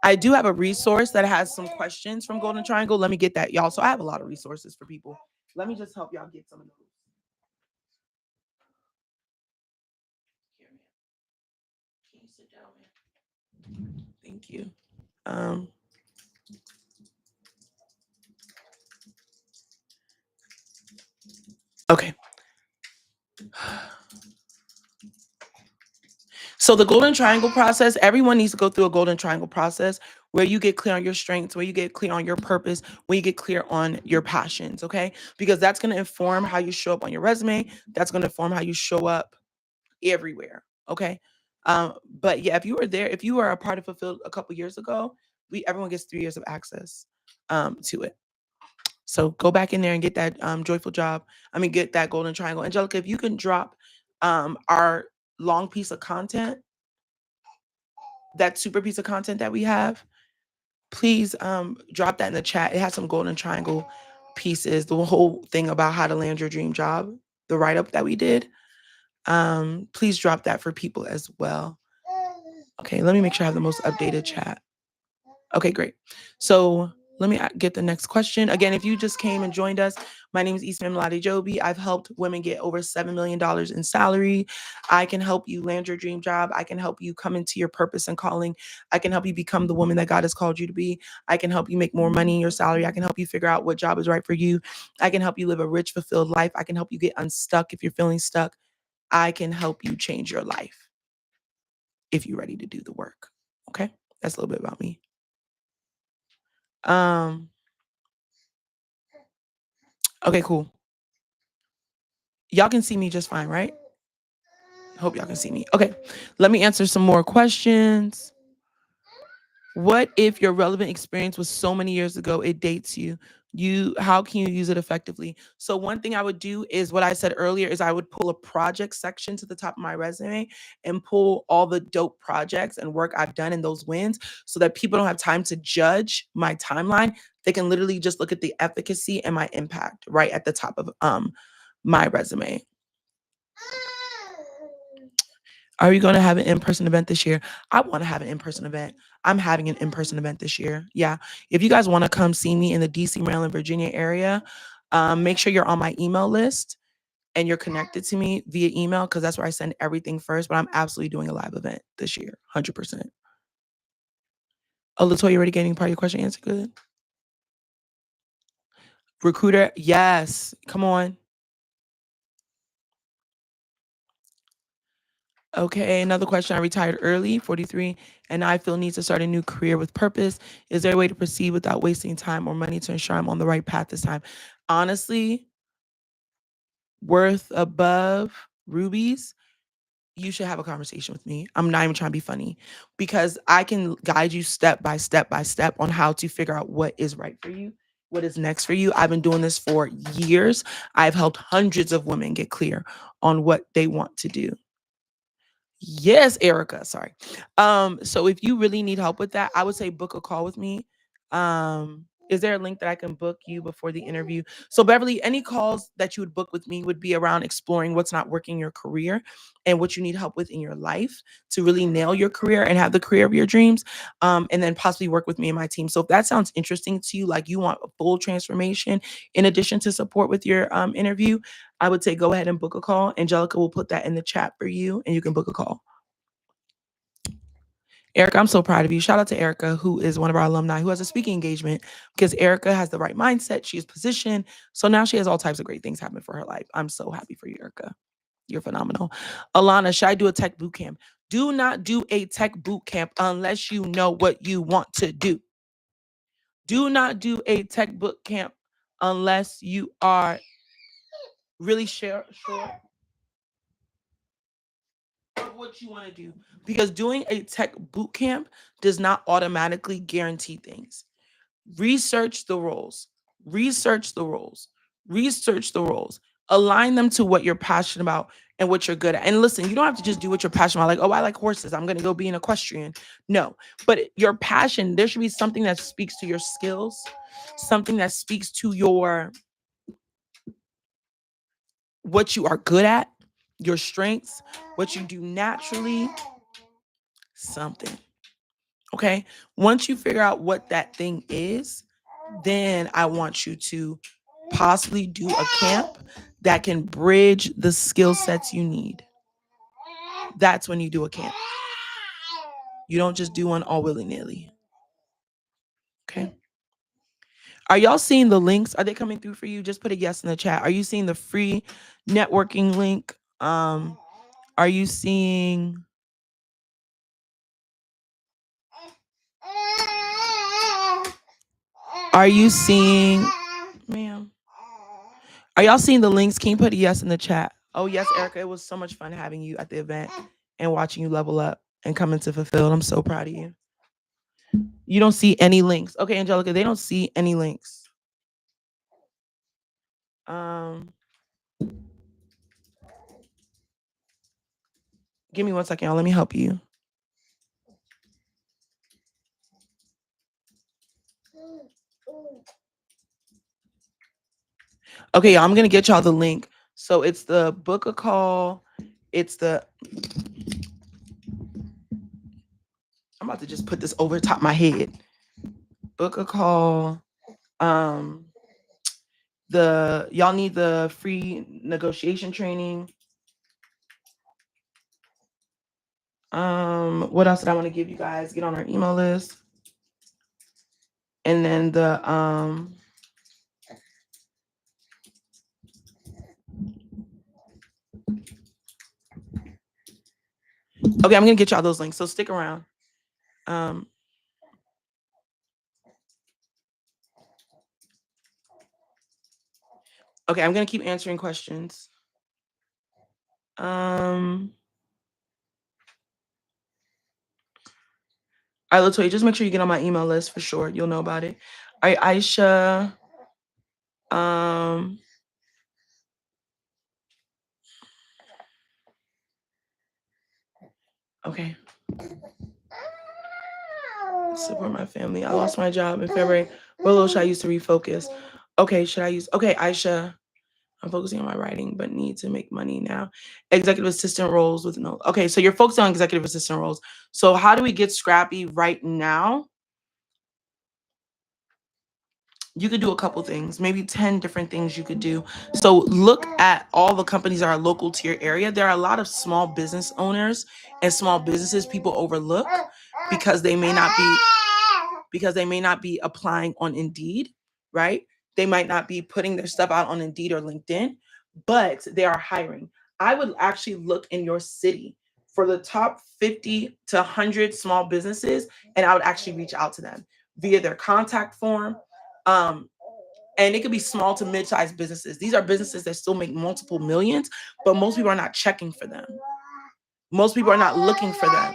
I do have a resource that has some questions from Golden Triangle. Let me get that, y'all. So I have a lot of resources for people. Let me just help y'all get some of those. Here, man. Can you sit down, man? Thank you. Okay. So the Golden Triangle process, everyone needs to go through a Golden Triangle process where you get clear on your strengths, where you get clear on your purpose, where you get clear on your passions, okay? Because that's going to inform how you show up on your resume. That's going to inform how you show up everywhere, okay? But yeah, if you were there, if you were a part of Fulfilled a couple years ago, everyone gets 3 years of access to it. So go back in there and get that joyful job. Get that Golden Triangle. Angelica, if you can drop our long piece of content, that super piece of content that we have, please drop that in the chat. It has some Golden Triangle pieces, the whole thing about how to land your dream job, the write-up that we did. Please drop that for people as well. Okay, let me make sure I have the most updated chat. Okay, great. So let me get the next question. Again, if you just came and joined us, my name is Eastman Melody Joby. I've helped women get over $7 million in salary. I can help you land your dream job. I can help you come into your purpose and calling. I can help you become the woman that God has called you to be. I can help you make more money in your salary. I can help you figure out what job is right for you. I can help you live a rich, fulfilled life. I can help you get unstuck if you're feeling stuck. I can help you change your life if you're ready to do the work. Okay, that's a little bit about me. Okay, cool. Y'all can see me just fine, right? Hope y'all can see me. Okay, let me answer some more questions. What if your relevant experience was so many years ago, it dates you? How can you use it effectively? So one thing I would do is what I said earlier is I would pull a project section to the top of my resume and pull all the dope projects and work I've done in those wins so that people don't have time to judge my timeline. They can literally just look at the efficacy and my impact right at the top of my resume. Are we going to have an in-person event this year? I want to have an in-person event. I'm having an in-person event this year. Yeah. If you guys want to come see me in the DC, Maryland, Virginia area, make sure you're on my email list and you're connected to me via email because that's where I send everything first. But I'm absolutely doing a live event this year, 100%. Oh, Latoya, you already getting part of your question answered? Good. Recruiter, yes. Come on. Okay, another question. I retired early, 43, and I feel need to start a new career with purpose. Is there a way to proceed without wasting time or money to ensure I'm on the right path this time? Honestly, worth above rubies, you should have a conversation with me. I'm not even trying to be funny because I can guide you step by step by step on how to figure out what is right for you, what is next for you. I've been doing this for years. I've helped hundreds of women get clear on what they want to do. Yes, Erica. Sorry. So if you really need help with that, I would say book a call with me. Is there a link that I can book you before the interview? So Beverly, any calls that you would book with me would be around exploring what's not working in your career and what you need help with in your life to really nail your career and have the career of your dreams. And then possibly work with me and my team. So if that sounds interesting to you, like you want a full transformation in addition to support with your interview, I would say go ahead and book a call. Angelica will put that in the chat for you and you can book a call. Erica, I'm so proud of you. Shout out to Erica, who is one of our alumni, who has a speaking engagement because Erica has the right mindset. She is positioned. So now she has all types of great things happen for her life. I'm so happy for you, Erica. You're phenomenal. Alana, should I do a tech boot camp? Do not do a tech boot camp unless you know what you want to do. Do not do a tech boot camp unless you are really sure of what you want to do. Because doing a tech boot camp does not automatically guarantee things. Research the roles, research the roles, research the roles, align them to what you're passionate about and what you're good at. And listen, you don't have to just do what you're passionate about. Like, oh, I like horses, I'm going to go be an equestrian. No, but your passion, there should be something that speaks to your skills, something that speaks to what you are good at, your strengths, what you do naturally, something. Okay. Once you figure out what that thing is, then I want you to possibly do a camp that can bridge the skill sets you need. That's when you do a camp. You don't just do one all willy-nilly. Okay. Are y'all seeing the links? Are they coming through for you? Just put a yes in the chat. Are you seeing the free networking link? Are you seeing... Are you seeing... Ma'am. Are y'all seeing the links? Can you put a yes in the chat? Oh, yes, Erica. It was so much fun having you at the event and watching you level up and come into Fulfilled. I'm so proud of you. You don't see any links. Okay, Angelica, they don't see any links. Give me 1 second, y'all. Let me help you. Okay, y'all, I'm going to get y'all the link. So it's the book a call. It's the... I'm about to just put this over the top of my head. Book a call. Y'all need the free negotiation training. What else did I want to give you guys? Get on our email list. And then the okay, I'm gonna get y'all those links, so stick around. Okay, I'm gonna keep answering questions. All right, Latoya, just make sure you get on my email list for sure. You'll know about it. All right, Aisha. Okay. Support my family. I lost my job in February. What little should I use to refocus? Okay, should I use... Okay, Aisha. I'm focusing on my writing, but need to make money now. Executive assistant roles with no... Okay, so you're focusing on executive assistant roles. So how do we get scrappy right now? You could do a couple things, maybe 10 different things you could do. So look at all the companies that are local to your area. There are a lot of small business owners and small businesses people overlook because they may not be applying on Indeed, right? They might not be putting their stuff out on Indeed or LinkedIn, but they are hiring. I would actually look in your city for the top 50 to 100 small businesses, and I would actually reach out to them via their contact form. And it could be small to mid-sized businesses. These are businesses that still make multiple millions, but most people are not checking for them. Most people are not looking for them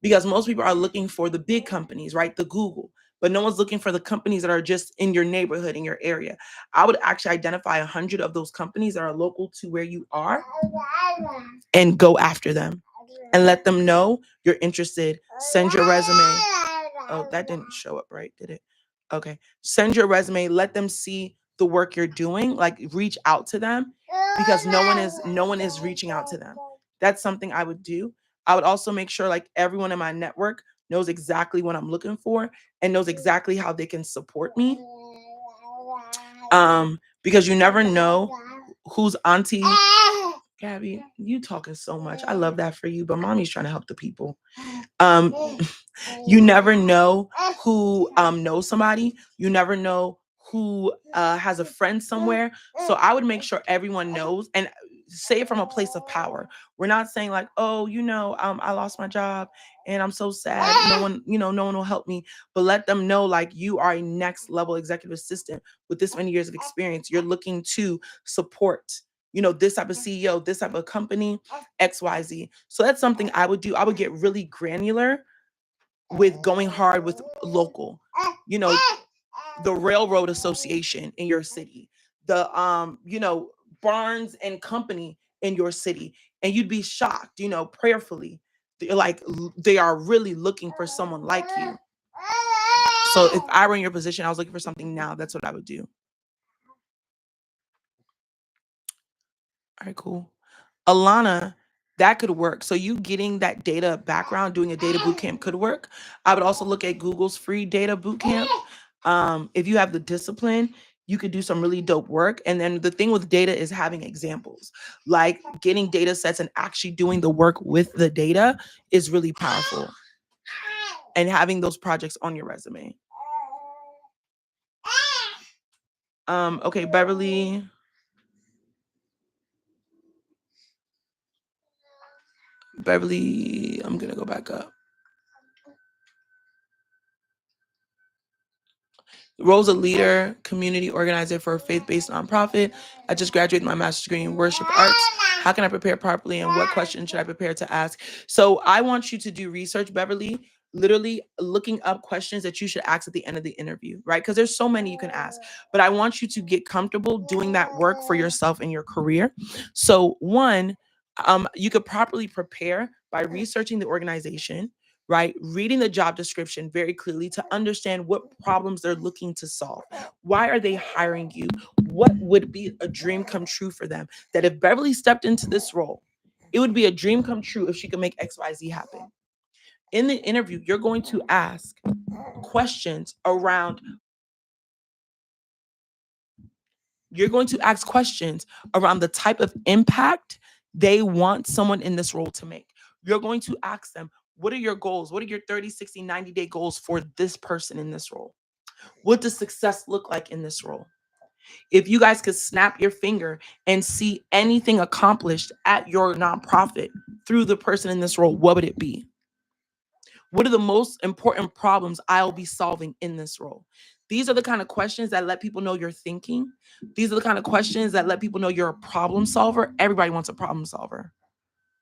because most people are looking for the big companies, right? The Google, but no one's looking for the companies that are just in your neighborhood, in your area. I would actually identify 100 of those companies that are local to where you are and go after them and let them know you're interested. Send your resume. Oh, that didn't show up right, did it? Okay. Send your resume. Let them see the work you're doing. Like reach out to them because no one is reaching out to them. That's something I would do. I would also make sure like everyone in my network knows exactly what I'm looking for and knows exactly how they can support me. Because you never know whose auntie. Gabby, you talking so much. I love that for you, but mommy's trying to help the people. Um, you never know who knows somebody. You never know who has a friend somewhere. So I would make sure everyone knows and say it from a place of power. We're not saying like, oh, I lost my job and I'm so sad. No one will help me. But let them know like you are a next level executive assistant with this many years of experience. You're looking to support this type of CEO, this type of company, XYZ. So that's something I would do. I would get really granular with going hard with local, you know, the railroad association in your city, the Barnes and Company in your city, and you'd be shocked, prayerfully. They're like they are really looking for someone like you. So if I were in your position, I was looking for something now, that's what I would do. All right, cool. Alana, that could work. So you getting that data background, doing a data boot camp could work. I would also look at Google's free data boot camp. If you have the discipline, you could do some really dope work. And then the thing with data is having examples, like getting data sets and actually doing the work with the data is really powerful. And having those projects on your resume. Okay, Beverly. I'm gonna go back up. Role's a leader, community organizer for a faith-based nonprofit. I just graduated my master's degree in worship arts. How can I prepare properly and what questions should I prepare to ask? So I want you to do research, Beverly, literally looking up questions that you should ask at the end of the interview, right? Because there's so many you can ask. But I want you to get comfortable doing that work for yourself in your career. So one, you could properly prepare by researching the organization, right? Reading the job description very clearly to understand what problems they're looking to solve. Why are they hiring you? What would be a dream come true for them? That if Beverly stepped into this role, it would be a dream come true if she could make XYZ happen. In the interview, you're going to ask questions around the type of impact they want someone in this role to make. You're going to ask them, what are your goals? What are your 30, 60, 90-day goals for this person in this role? What does success look like in this role? If you guys could snap your finger and see anything accomplished at your nonprofit through the person in this role, what would it be? What are the most important problems I'll be solving in this role? These are the kind of questions that let people know you're thinking. These are the kind of questions that let people know you're a problem solver. Everybody wants a problem solver.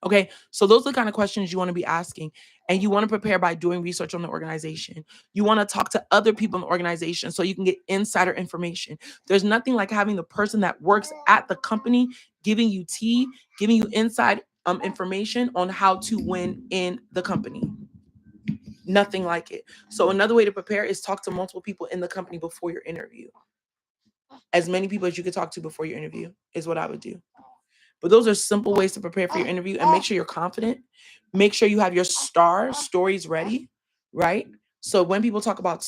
Okay, so those are the kind of questions you want to be asking, and you want to prepare by doing research on the organization. You want to talk to other people in the organization so you can get insider information. There's nothing like having the person that works at the company giving you tea, giving you inside information on how to win in the company. Nothing like it. So another way to prepare is talk to multiple people in the company before your interview. As many people as you could talk to before your interview is what I would do. But those are simple ways to prepare for your interview and make sure you're confident. Make sure you have your STAR stories ready, right? So when people talk about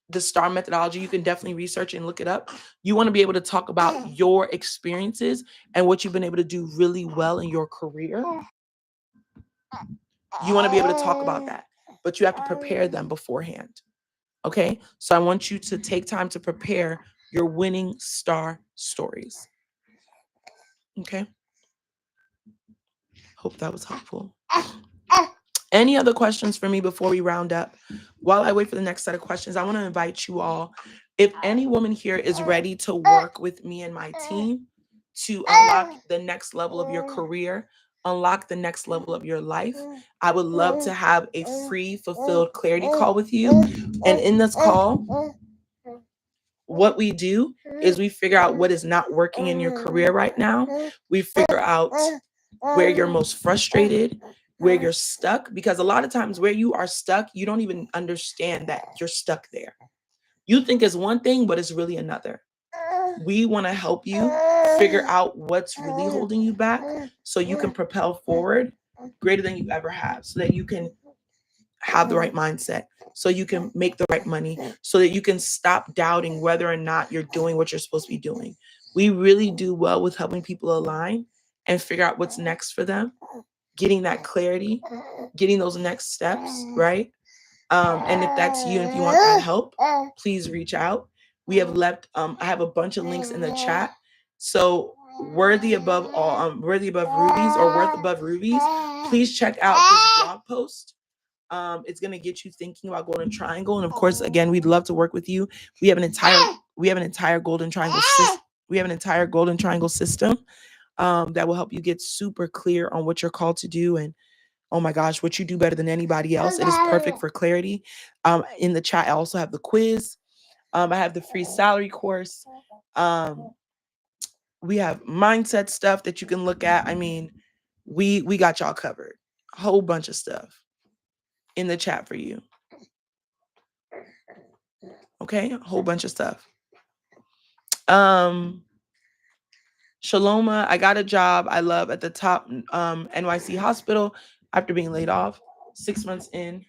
the STAR methodology, you can definitely research and look it up. You want to be able to talk about your experiences and what you've been able to do really well in your career. You want to be able to talk about that, but you have to prepare them beforehand. Okay? So I want you to take time to prepare your winning STAR stories. Okay? Hope that was helpful. Any other questions for me before we round up? While I wait for the next set of questions, I want to invite you all. If any woman here is ready to work with me and my team to unlock the next level of your career, unlock the next level of your life, I would love to have a free, fulfilled clarity call with you. And in this call, what we do is we figure out what is not working in your career right now. We figure out where you're most frustrated, where you're stuck, because a lot of times where you are stuck, you don't even understand that you're stuck there. You think it's one thing, but it's really another. We want to help you figure out what's really holding you back so you can propel forward greater than you ever have, so that you can have the right mindset, so you can make the right money, so that you can stop doubting whether or not you're doing what you're supposed to be doing. We really do well with helping people align and figure out what's next for them, getting that clarity, getting those next steps, right? And if that's you, and if you want that help, please reach out. We have left, I have a bunch of links in the chat. So worthy above rubies, or worth above rubies, please check out this blog post. It's gonna get you thinking about golden triangle. And of course, again, we'd love to work with you. We have an entire golden triangle system. We have an entire golden triangle system that will help you get super clear on what you're called to do, and oh my gosh, what you do better than anybody else. It is perfect for clarity. In the chat, I also have the quiz. I have the free salary course. We have mindset stuff that you can look at. I mean, we got y'all covered. A whole bunch of stuff in the chat for you. Okay, a whole bunch of stuff. Shaloma, I got a job I love at the top NYC hospital after being laid off. 6 months in,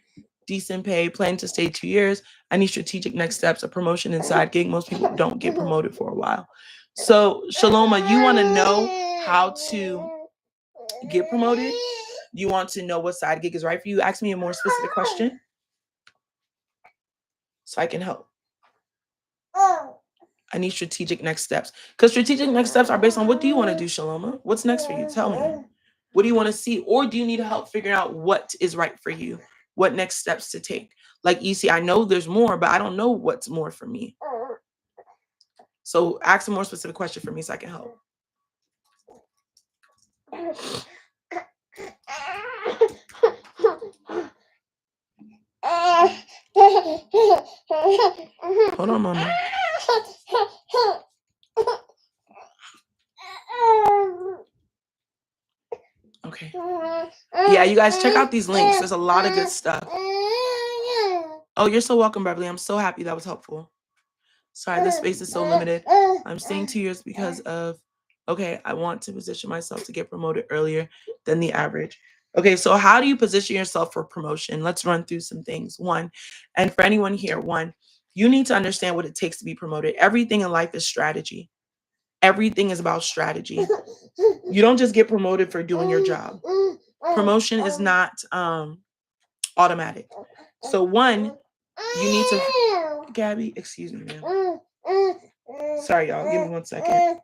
decent pay, plan to stay 2 years. I need strategic next steps, a promotion and side gig. Most people don't get promoted for a while. So Shaloma, you want to know how to get promoted? You want to know what side gig is right for you? Ask me a more specific question so I can help. I need strategic next steps, because strategic next steps are based on what do you want to do, Shaloma? What's next for you? Tell me. What do you want to see? Or do you need help figuring out what is right for you? What next steps to take? Like, you see, I know there's more, but I don't know what's more for me. So ask a more specific question for me so I can help. Hold on, Mama. Okay. Yeah, you guys check out these links. There's a lot of good stuff. Oh, you're so welcome, Beverly. I'm so happy that was helpful. Sorry, the space is so limited. I'm staying 2 years because of, okay, I want to position myself to get promoted earlier than the average. Okay, so how do you position yourself for promotion? Let's run through some things. One, and for anyone here, one, you need to understand what it takes to be promoted. Everything in life is strategy. Everything is about strategy. You don't just get promoted for doing your job. Promotion is not automatic. So one, you need to, Gabby, excuse me, ma'am. Sorry, y'all. Give me 1 second.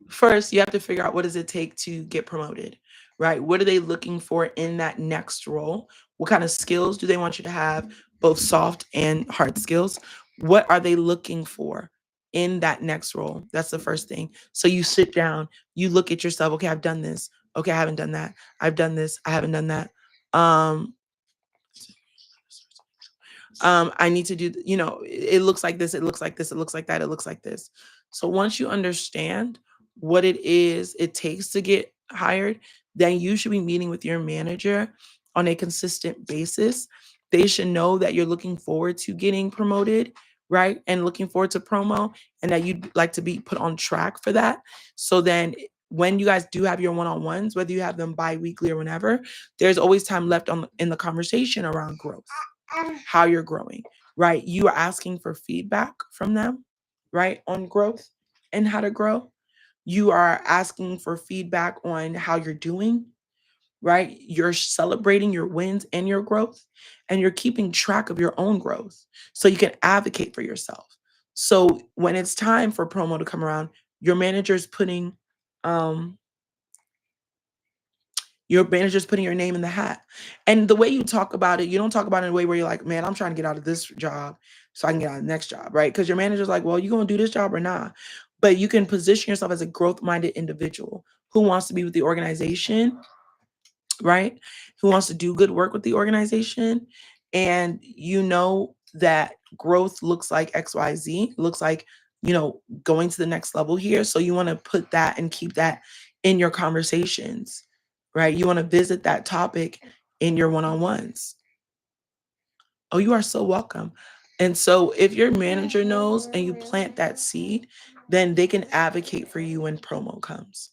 First, you have to figure out what does it take to get promoted, right? What are they looking for in that next role? What kind of skills do they want you to have, both soft and hard skills? What are they looking for in that next role? That's the first thing. So you sit down, you look at yourself. Okay, I've done this. Okay, I haven't done that. I've done this. I haven't done that. I need to do, it looks like this, it looks like this, it looks like that, it looks like this. So once you understand what it is it takes to get hired, then you should be meeting with your manager on a consistent basis. They should know that you're looking forward to getting promoted, right? And looking forward to promo, and that you'd like to be put on track for that. So then when you guys do have your one-on-ones, whether you have them bi-weekly or whenever, there's always time left in the conversation around growth, how you're growing, right? You are asking for feedback from them, right? On growth and how to grow. You are asking for feedback on how you're doing, right? You're celebrating your wins and your growth, and you're keeping track of your own growth so you can advocate for yourself. So when it's time for promo to come around, your manager's putting your name in the hat. And the way you talk about it, you don't talk about it in a way where you're like, man, I'm trying to get out of this job so I can get out of the next job, right? Because your manager's like, well, you going to do this job or not? But you can position yourself as a growth-minded individual who wants to be with the organization, right? Who wants to do good work with the organization. And you know that growth looks like XYZ, looks like, going to the next level here. So you want to put that and keep that in your conversations. right? You want to visit that topic in your one-on-ones. Oh, you are so welcome. And so if your manager knows and you plant that seed, then they can advocate for you when promo comes.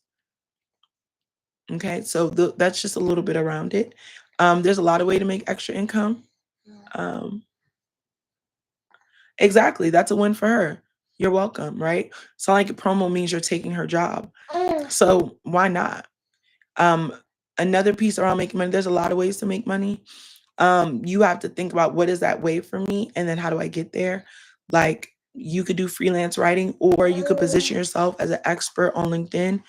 Okay, so that's just a little bit around it. There's a lot of way to make extra income. Um, exactly, that's a win for her. You're welcome, right? So like a promo means you're taking her job. So why not? Um, Another piece around making money, there's a lot of ways to make money. You have to think about what is that way for me and then how do I get there? Like you could do freelance writing or you could position yourself as an expert on LinkedIn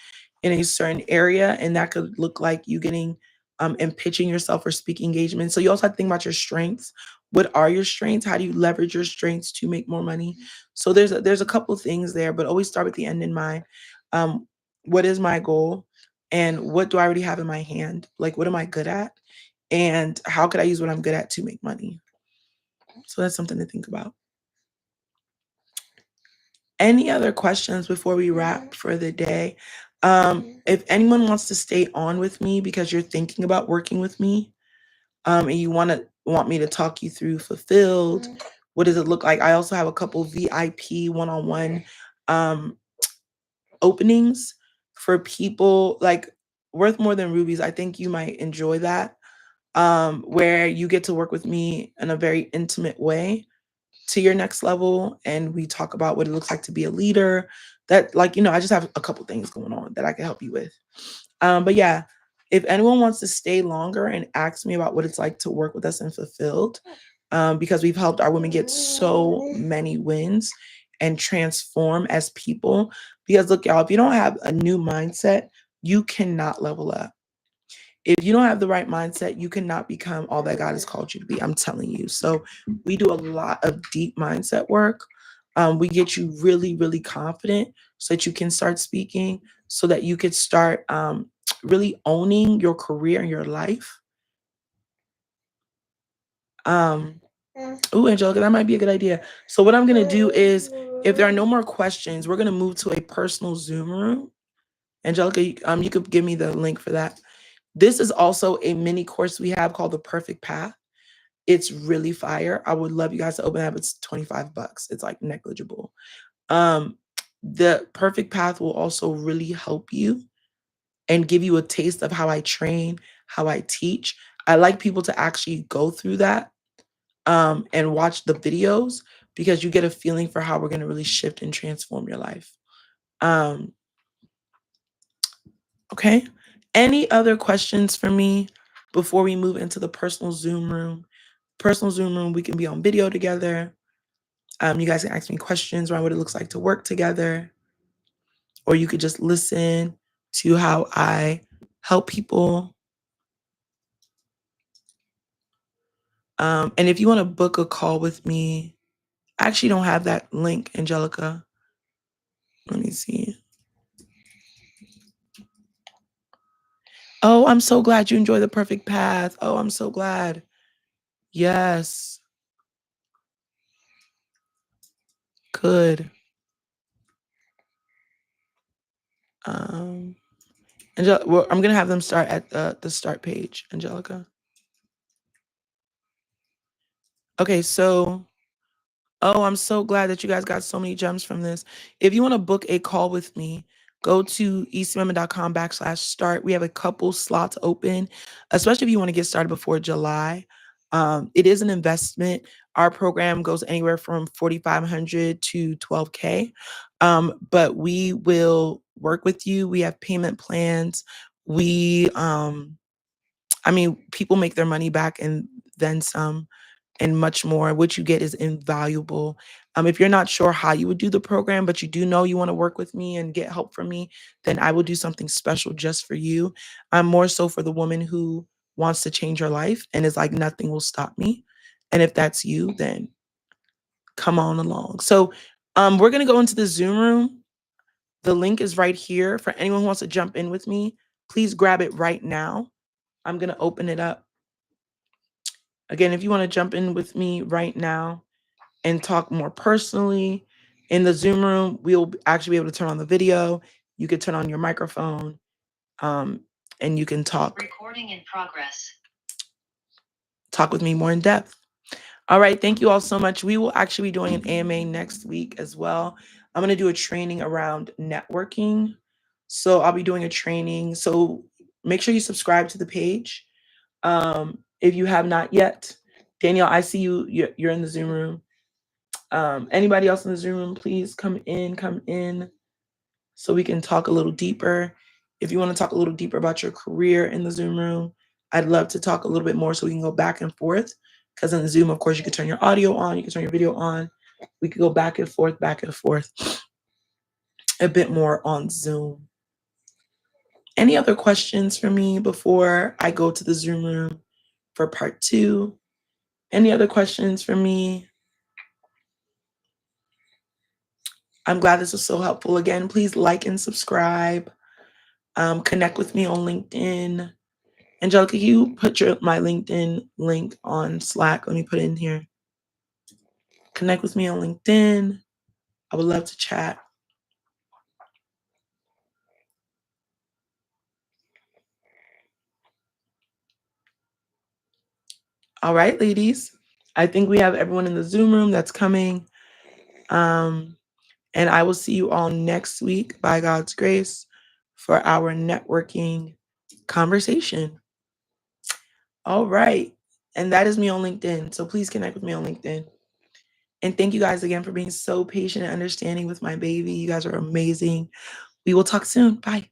in a certain area. And that could look like you getting and pitching yourself for speaking engagements. So you also have to think about your strengths. What are your strengths? How do you leverage your strengths to make more money? So there's a couple things there, but always start with the end in mind. Um, what is my goal? And what do I already have in my hand? Like, what am I good at? And how could I use what I'm good at to make money? So that's something to think about. Any other questions before we wrap for the day? If anyone wants to stay on with me because you're thinking about working with me, and you want me to talk you through fulfilled, what does it look like? I also have a couple VIP one-on-one um, openings for people like worth more than rubies. I think you might enjoy that. Where you get to work with me in a very intimate way to your next level. And we talk about what it looks like to be a leader. That, like, I just have a couple things going on that I can help you with. But yeah, if anyone wants to stay longer and ask me about what it's like to work with us in Fulfilled, because we've helped our women get so many wins and transform as people. Because look, y'all, if you don't have a new mindset, you cannot level up. If you don't have the right mindset, you cannot become all that God has called you to be. I'm telling you. So we do a lot of deep mindset work. We get you really, really confident so that you can start speaking, so that you could start really owning your career and your life. Angelica, that might be a good idea. So what I'm going to do is, if there are no more questions, we're going to move to a personal Zoom room. Angelica, you could give me the link for that. This is also a mini course we have called The Perfect Path. It's really fire. I would love you guys to open that. It's $25. It's like negligible. The Perfect Path will also really help you and give you a taste of how I train, how I teach. I like people to actually go through that and watch the videos, because you get a feeling for how we're going to really shift and transform your life. Okay. Any other questions for me before we move into the personal Zoom room? Personal Zoom room, we can be on video together. You guys can ask me questions around what it looks like to work together, or you could just listen to how I help people. And if you want to book a call with me, I actually don't have that link, Angelica. Let me see. Oh, I'm so glad you enjoy the perfect path. Oh, I'm so glad. Yes. Good. Well, I'm gonna have them start at the start page, Angelica. Okay, so I'm so glad that you guys got so many gems from this. If you want to book a call with me, go to eastwomen.com/start. We have a couple slots open, especially if you want to get started before July. It is an investment. Our program goes anywhere from 4,500 to 12K. But we will work with you. We have payment plans. People make their money back and then some and much more. What you get is invaluable. If you're not sure how you would do the program, but you do know you want to work with me and get help from me, then I will do something special just for you. I'm more so for the woman who wants to change her life and is like, nothing will stop me. And if that's you, then come on along. So we're going to go into the Zoom room. The link is right here for anyone who wants to jump in with me. Please grab it right now. I'm going to open it up. Again, if you want to jump in with me right now and talk more personally in the Zoom room, we'll actually be able to turn on the video. You could turn on your microphone. and you can talk Recording in progress. with me more in depth. All right, thank you all so much. We will actually be doing an AMA next week as well. I'm going to do a training around networking. So I'll be doing a training. So make sure you subscribe to the page. If you have not yet, Danielle, I see you. You're in the Zoom room. Anybody else in the Zoom room, please come in so we can talk a little deeper. If you want to talk a little deeper about your career in the Zoom room, I'd love to talk a little bit more so we can go back and forth. Because in Zoom, of course, you can turn your audio on, you can turn your video on. We could go back and forth a bit more on Zoom. Any other questions for me before I go to the Zoom room for part 2? Any other questions for me? I'm glad this was so helpful. Again, please like and subscribe. Connect with me on LinkedIn. Angelica, can you put my LinkedIn link on Slack? Let me put it in here. Connect with me on LinkedIn. I would love to chat. All right, ladies. I think we have everyone in the Zoom room that's coming. And I will see you all next week by God's grace for our networking conversation. All right. And that is me on LinkedIn. So please connect with me on LinkedIn. And thank you guys again for being so patient and understanding with my baby. You guys are amazing. We will talk soon. Bye.